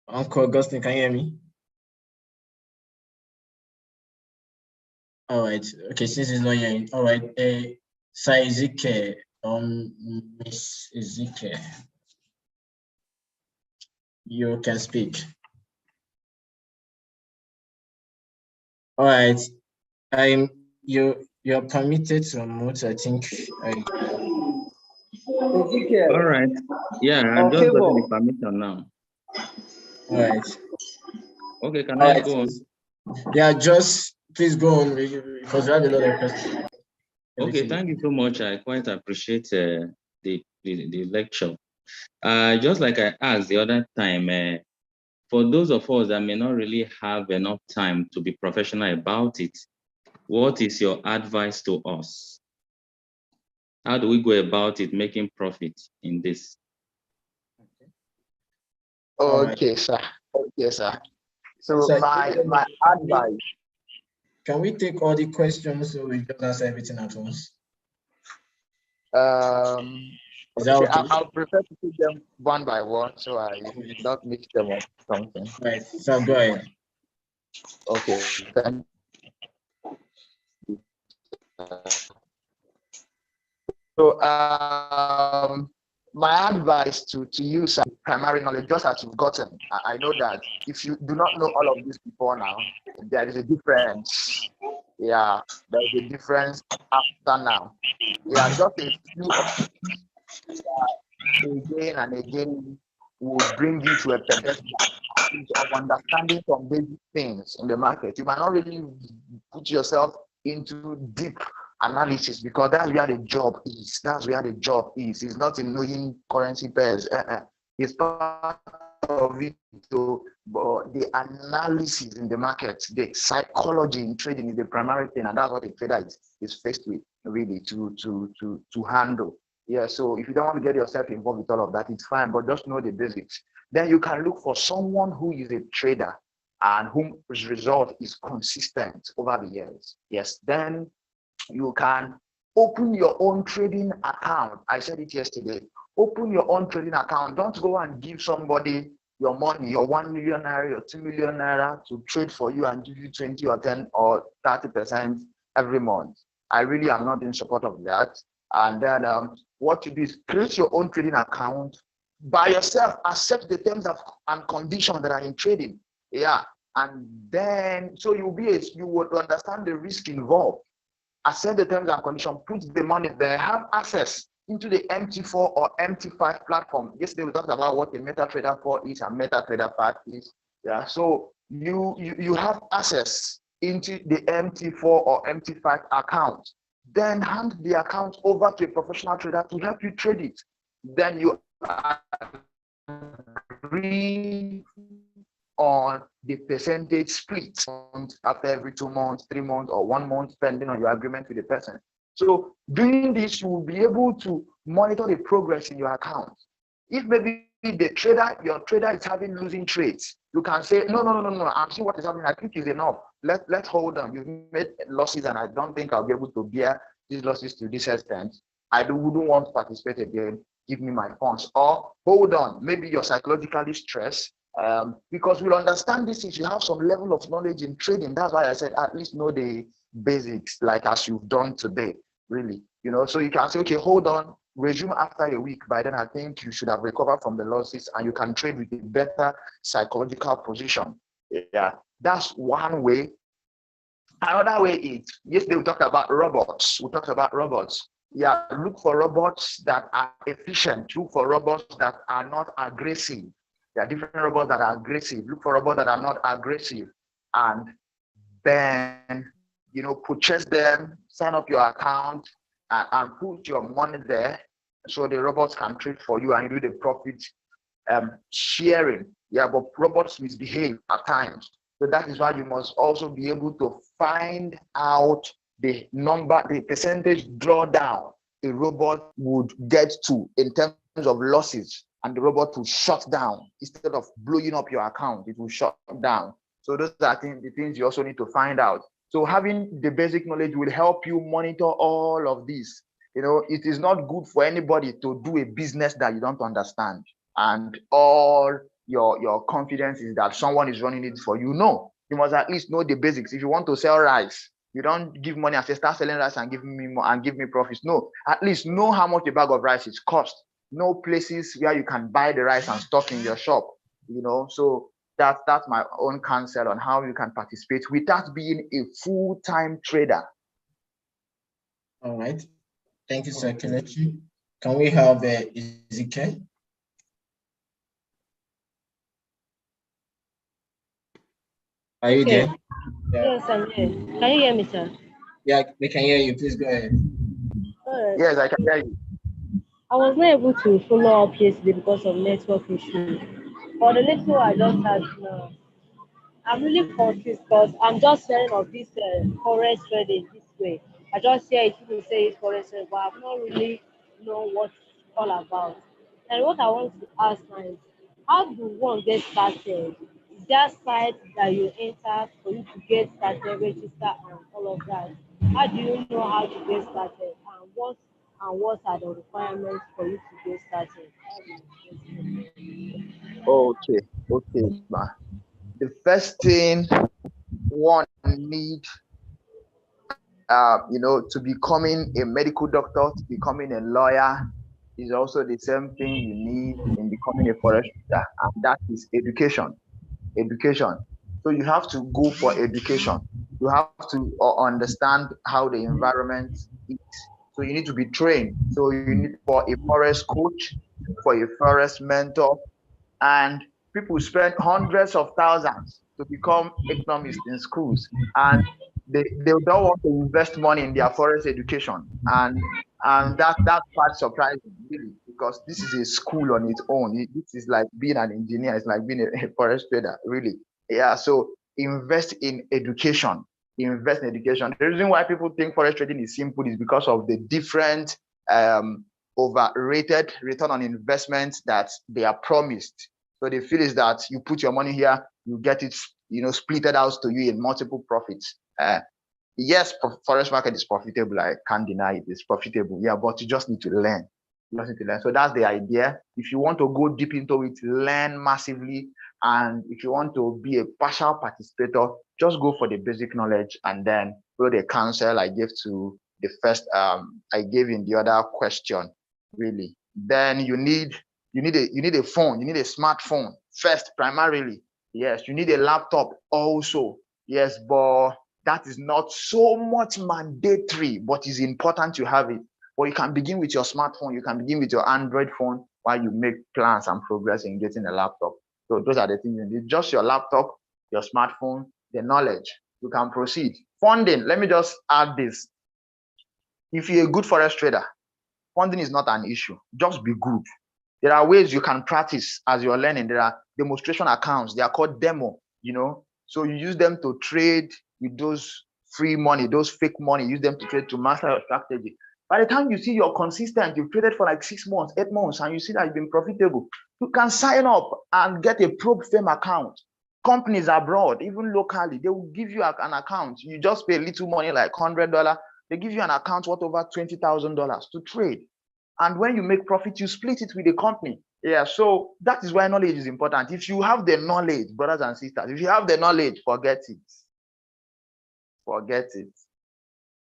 Uncle Augustine, can you hear me? All right. Okay, since he's not hearing. All right. Sir Ezekiel, Miss Ezekiel, you can speak. All right. You're permitted to unmute. I think. All right. Yeah, I'm just getting the permission now. All right. Okay, can I go on? Yeah, just please go on because we have a lot of questions. Okay, thank you so much. I quite appreciate the lecture. Just like I asked the other time, for those of us that may not really have enough time to be professional about it, what is your advice to us? How do we go about it, making profit in this? Okay, sir. Okay, sir. So my advice. Can we take all the questions so we just answer everything at once? Is that okay? I'll prefer to take them one by one so I don't mix them up something. Right, so go ahead. Okay, then. So my advice to you, sir, primary knowledge, just as you've gotten. I know that if you do not know all of this before now, there is a difference. Yeah, there is a difference after now. Yeah, just a few again and again will bring you to a pedestal of understanding some basic things in the market. You might not really put yourself into deep analysis because that's where the job is. That's where the job is. It's not in knowing currency pairs. It's part of it. But the analysis in the market, the psychology in trading is the primary thing, and that's what the trader is faced with, really, to handle. Yeah. So if you don't want to get yourself involved with all of that, it's fine. But just know the basics. Then you can look for someone who is a trader and whose result is consistent over the years. Yes. Then you can open your own trading account. I said it yesterday. Open your own trading account. Don't go and give somebody your money, your 1 million naira, your 2 million naira to trade for you and give you 20 or 10 or 30% every month. I really am not in support of that. And then what you do is create your own trading account by yourself, accept the terms and conditions that are in trading. Yeah. And then, so you would understand the risk involved, accept the terms and conditions, put the money there, have access into the MT4 or MT5 platform. Yesterday we talked about what a MetaTrader 4 is and MetaTrader 5 is. Yeah, so you have access into the MT4 or MT5 account. Then hand the account over to a professional trader to help you trade it. Then you agree on the percentage split after every 2 months, 3 months, or 1 month, depending on your agreement with the person. So doing this, you will be able to monitor the progress in your account. If maybe your trader is having losing trades, you can say, no, I'm seeing what is happening. I think it's enough. Let's hold on. You've made losses, and I don't think I'll be able to bear these losses to this extent. I wouldn't want to participate again. Give me my funds. Or hold on. Maybe you're psychologically stressed. Because we'll understand this if you have some level of knowledge in trading. That's why I said at least know the basics, like as you've done today, really. So you can say, okay, hold on, resume after a week. By then, I think you should have recovered from the losses and you can trade with a better psychological position. Yeah, that's one way. Another way is, yesterday we talked about robots. Yeah, look for robots that are efficient. Look for robots that are not aggressive. There are different robots that are aggressive. Look for robots that are not aggressive. And then, purchase them, sign up your account, and put your money there so the robots can trade for you and you do the profit sharing. Yeah, but robots misbehave at times. So that is why you must also be able to find out the percentage drawdown a robot would get to in terms of losses, and the robot will shut down. Instead of blowing up your account, it will shut down. So those are the things you also need to find out. So having the basic knowledge will help you monitor all of this. It is not good for anybody to do a business that you don't understand, and all your confidence is that someone is running it for you. No, you must at least know the basics. If you want to sell rice, you don't give money and say, start selling rice and give me more and give me profits. No, at least know how much a bag of rice is cost. Know places where you can buy the rice and stock in your shop. So that's my own counsel on how you can participate without being a full-time trader. All right. Thank you, Sir Kelechi. Can we have Ezekiel? Are you there? Yeah. Yes, I'm here. Can you hear me, sir? Yeah, we can hear you. Please go ahead. Yes, I can hear you. I was not able to follow up yesterday because of network issues. For the little I just had now, I'm really confused because I'm just hearing of this forex trading this way. I just hear people say it's forex trading, but I've not really know what it's all about. And what I want to ask now is, how do one get started? Is there site that you enter for you to get started, register, and all of that? How do you know how to get started, and what are the requirements for you to get started? Okay, ma. The first thing one need, to becoming a medical doctor, to becoming a lawyer, is also the same thing you need in becoming a forester, and that is education. So you have to go for education. You have to understand how the environment is. So you need to be trained. So you need for a forest coach, for a forest mentor, and people spend hundreds of thousands to become economists in schools, and they don't want to invest money in their forest education, and that's quite surprising, really, because this is a school on its own. This is like being an engineer. It's like being a forest trader, really. Yeah. So invest in education. The reason why people think forest trading is simple is because of the different overrated return on investment that they are promised. So they feel is that you put your money here, you get it, splitted out to you in multiple profits. Yes, forest market is profitable. I can't deny it. It's profitable. Yeah, but you just need to learn. You just need to learn. So that's the idea. If you want to go deep into it, learn massively. And if you want to be a partial participator, just go for the basic knowledge and then follow the counsel I gave to the first I gave in the other question, really. Then you need a phone, you need a smartphone first, primarily. Yes, you need a laptop also. Yes, but that is not so much mandatory, but it's important to have it. But you can begin with your smartphone, you can begin with your Android phone while you make plans and progress in getting a laptop. So those are the things you need. Just your laptop, your smartphone, the knowledge. You can proceed. Funding, let me just add this. If you're a good forex trader, funding is not an issue. Just be good. There are ways you can practice as you're learning. There are demonstration accounts. They are called demo, So you use them to trade with those free money, those fake money. Use them to trade to master your strategy. By the time you see you're consistent, you've traded for like 6 months, 8 months, and you see that you've been profitable, you can sign up and get a ProbeFem account. Companies abroad, even locally, they will give you an account. You just pay a little money, like $100. They give you an account worth over $20,000 to trade. And when you make profit, you split it with the company. Yeah, so that is why knowledge is important. If you have the knowledge, brothers and sisters, if you have the knowledge, forget it. Forget it.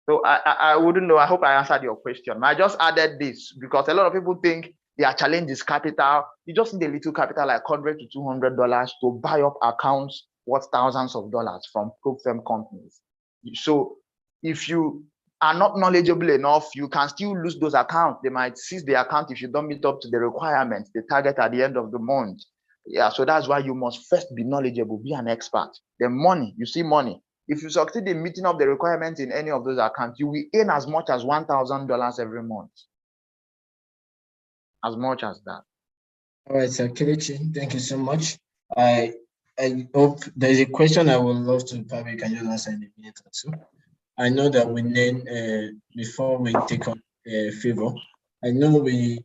So I wouldn't know. I hope I answered your question. I just added this because a lot of people think their challenge is capital. You just need a little capital, like $100 to $200, to buy up accounts worth thousands of dollars from ProbeFem companies. So if you are not knowledgeable enough, you can still lose those accounts. They might seize the account if you don't meet up to the requirements, the target at the end of the month. Yeah, so that's why you must first be knowledgeable, be an expert. The money, you see money. If you succeed in meeting up the requirements in any of those accounts, you will earn as much as $1,000 every month. As much as that. All right, sir. Kelechi, thank you so much. I hope there's a question I would love to probably can just answer in a minute or two. I know that we learn before we take on favor. I know we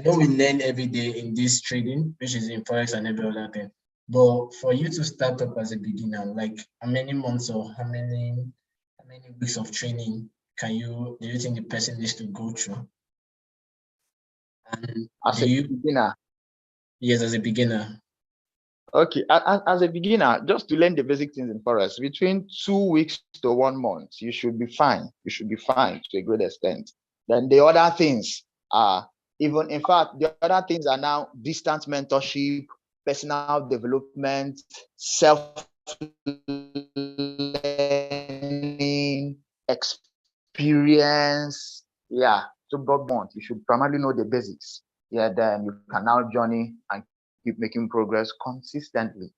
learn every day in this trading, which is in forex and every other thing. But for you to start up as a beginner, like how many months or how many weeks of training do you think the person needs to go through? And as a beginner? Yes, as a beginner. Okay, as a beginner, just to learn the basic things in forex, between 2 weeks to 1 month, you should be fine. You should be fine to a great extent. Then the other things are the other things are now distance mentorship, personal development, self-learning, experience. Yeah, so God wants, you should primarily know the basics. Yeah, then you can now journey and keep making progress consistently.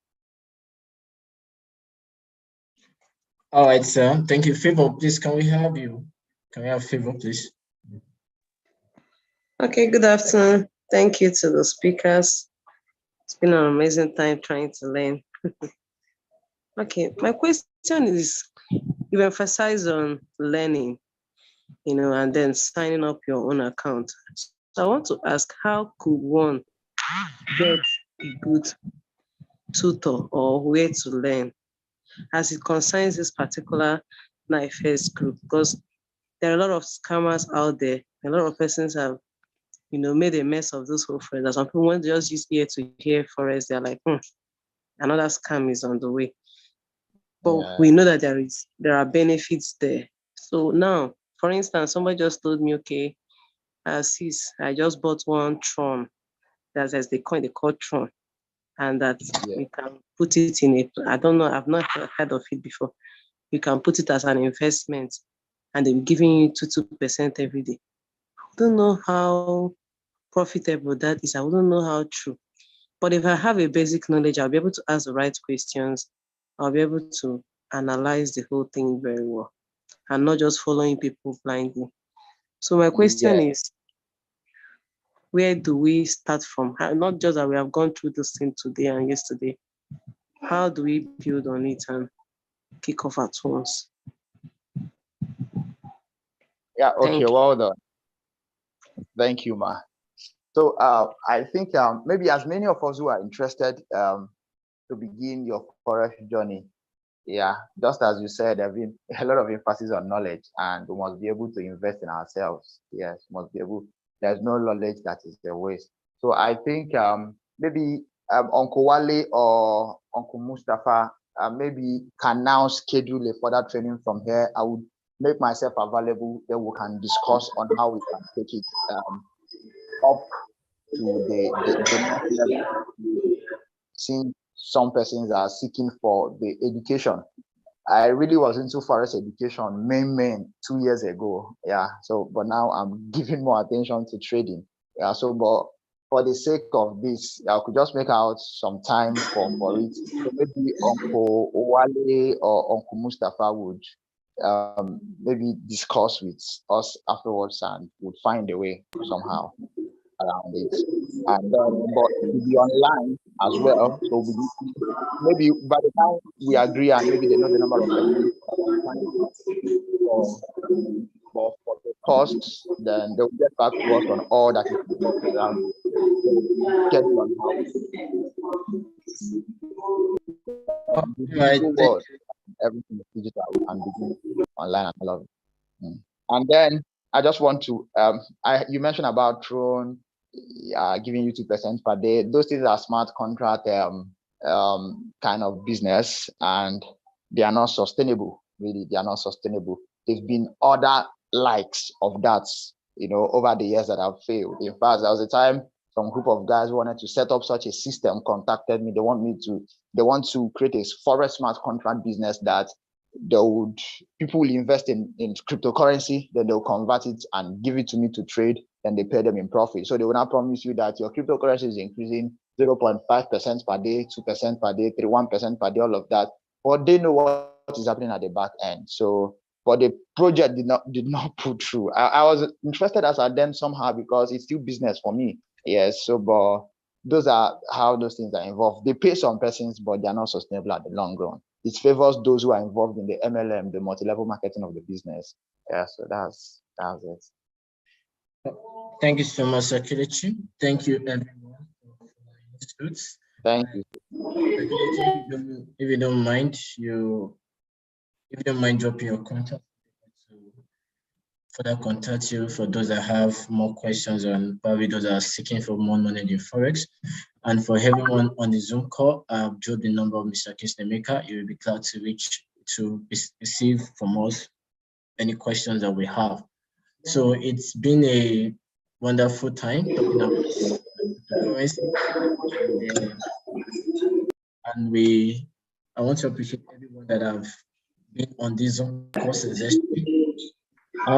All right, sir. Thank you. Favor, please, can we have you? Can we have Favor, please? Okay, good afternoon. Thank you to the speakers. It's been an amazing time trying to learn. Okay, my question is, you emphasize on learning, and then signing up your own account. So I want to ask, how could one get a good tutor or where to learn as it concerns this particular NIFES group? Because there are a lot of scammers out there. A lot of persons have, made a mess of those whole friends. Some people want to just use ear to hear forex. They're like, another scam is on the way. But we know that there are benefits there. So now, for instance, somebody just told me, okay, sis, I just bought one Tron. That's as they call Tron. And that we can put it in I don't know, I've not heard of it before. You can put it as an investment and they're giving you 2% every day. I don't know how profitable that is. I wouldn't know how true. But if I have a basic knowledge, I'll be able to ask the right questions. I'll be able to analyze the whole thing very well and not just following people blindly. So my question is, where do we start from? Not just that we have gone through this thing today and yesterday. How do we build on it and kick off at once? Yeah, okay, well done. Thank you, Ma. So I think maybe as many of us who are interested to begin your forex journey, just as you said, there have been a lot of emphasis on knowledge, and we must be able to invest in ourselves. Yes, we must be able to there's no knowledge that is a waste. So I think maybe Uncle Wale or Uncle Mustafa maybe can now schedule a further training from here. I would make myself available, then we can discuss on how we can take it up to the next level. Seeing some persons are seeking for the education. I really was into forest education main 2 years ago. Yeah. So, but now I'm giving more attention to trading. Yeah. So, but for the sake of this, I could just make out some time for it. So maybe Uncle Wale or Uncle Mustafa would maybe discuss with us afterwards and would find a way somehow around it. And but to be online as well. So maybe by the time we agree and maybe they know the number of persons for the costs, then they'll get back to us on all that is around. Everything is digital and online and all of it. And then I just want to you mentioned about Tron giving you 2% per day. Those things are smart contract kind of business, and they are not sustainable. Really, they are not sustainable. There's been other likes of that, over the years that have failed. In fact, there was a time some group of guys wanted to set up such a system, contacted me. They want to create a forest smart contract business that people will invest in cryptocurrency, then they'll convert it and give it to me to trade, and they pay them in profit. So they will now promise you that your cryptocurrency is increasing 0.5% per day, 2% per day, 1% per day, all of that. But they know what is happening at the back end. So, but the project did not pull through. I was interested as at then somehow because it's still business for me. Yes. So, but those are how those things are involved. They pay some persons, but they are not sustainable at the long run. It favors those who are involved in the MLM, the multi-level marketing of the business. Yeah, so that's it. Thank you so much, Sir Kelechi. Thank you, everyone. Thank you. If you don't mind dropping your contact to further contact you for those that have more questions on probably those that are seeking for more money in Forex. And for everyone on the Zoom call, I've dropped the number of Mr. Kingsley Maker. You will be glad to receive from us any questions that we have. So it's been a wonderful time talking about cryptocurrency. And I want to appreciate everyone that have been on this Zoom courses. I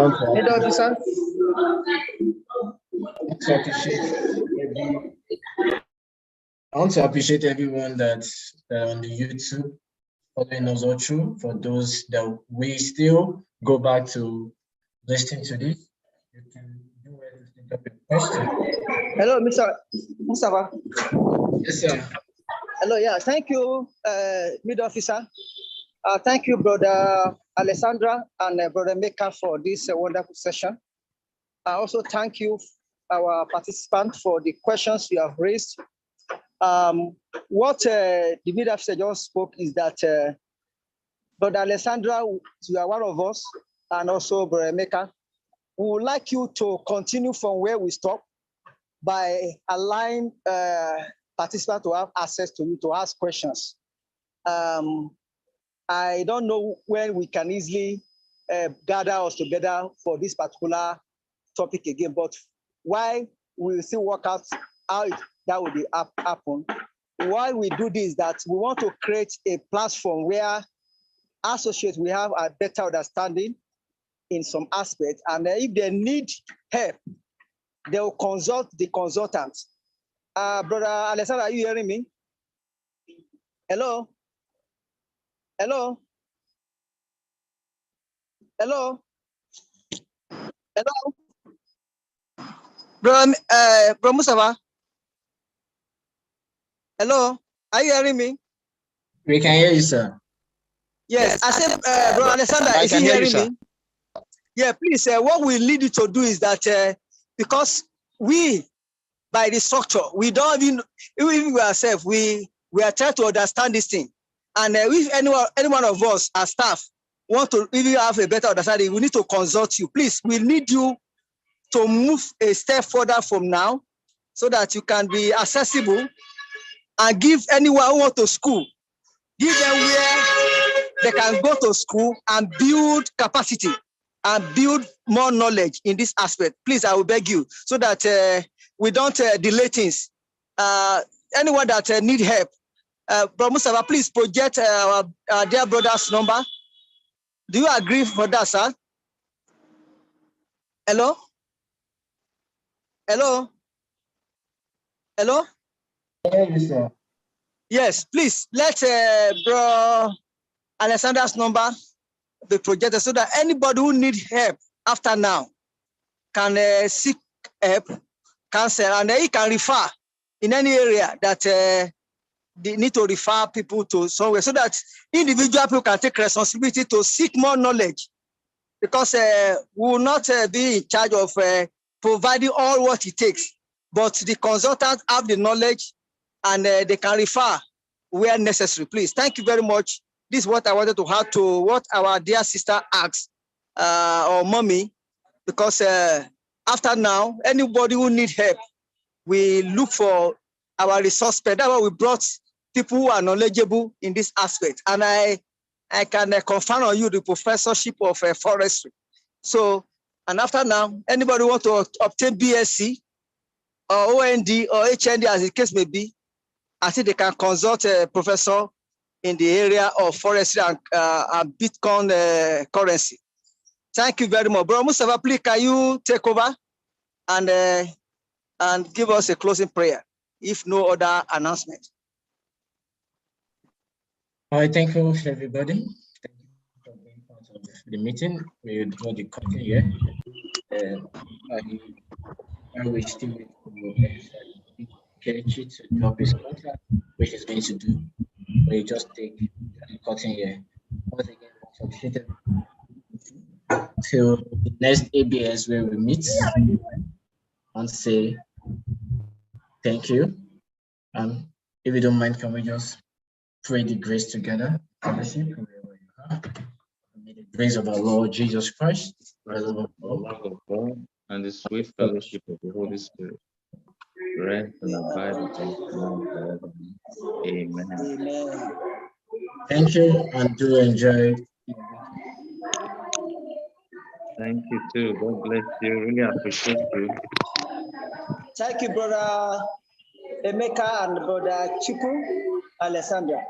want to appreciate everyone that's on the YouTube following us all through. For those that we still go back to listening to this, you can do it to think of a question. Hello, Mr. Mustafa. Yes, sir. Hello, yeah, thank you, mid officer. Thank you, Brother Alessandra and Brother Meka for this wonderful session. I also thank you, our participants, for the questions you have raised. What the mid officer just spoke is that Brother Alessandra, you are one of us, and also Brother Meka, we would like you to continue from where we stop by allowing participants to have access to you to ask questions. I don't know when we can easily gather us together for this particular topic again, but why we'll still work out how that will be happen. Why we do this, that we want to create a platform where associates will have a better understanding in some aspects, and if they need help, they will consult the consultants. Brother Alessandra, are you hearing me? Hello? Hello? Hello? Hello? Bro Mustafa? Hello? Are you hearing me? We can hear you, sir. Yes, I said, Bro Alessandra, is he hearing me? Yeah, please, what we need you to do is that because we, by the structure, we don't even we ourselves, we are trying to understand this thing. And if any one of us as staff want to even have a better understanding, we need to consult you. Please, we need you to move a step further from now so that you can be accessible and give anyone who wants to school, give them where they can go to school and build capacity and build more knowledge in this aspect. Please, I will beg you so that we don't delay things. Anyone that need help, Bro Mustafa, please project our dear brother's number. Do you agree for that, sir? Hello? Hello? Hello? Yes, sir. Yes, please let Bro Alexander's number be projected so that anybody who needs help after now can seek help, counsel, and he can refer in any area that they need to refer people to somewhere so that individual people can take responsibility to seek more knowledge, because we will not be in charge of providing all what it takes, but the consultants have the knowledge and they can refer where necessary. Please, thank you very much. This is what I wanted to add to what our dear sister asked, or mommy, because after now, anybody who needs help, we look for our resource person. That's why we brought people who are knowledgeable in this aspect. And I can confirm on you the professorship of forestry. So, and after now, anybody want to obtain BSc or OND or HND, as the case may be, I think they can consult a professor in the area of forestry and Bitcoin currency. Thank you very much. Bro Mustafa, please, can you take over and give us a closing prayer, if no other announcement? All right, thank you, everybody. Thank you for being part of the meeting. We will draw the curtain here. I wish to Kelechi to drop his contact, which is going to do. We just take the curtain here. Once again, much appreciated. Till the next ABS where we meet and say thank you. If you don't mind, can we just pray the grace together? Fellowship, wherever you are. May the grace of our Lord Jesus Christ, the love of God, and the sweet fellowship of the Holy Spirit rest and abide with us now and forever. Amen. Amen. Thank you and do enjoy. Thank you too. God bless you. Really appreciate you. Thank you, Brother Emeka and Brother Chiku Alessandra.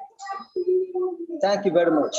Thank you very much.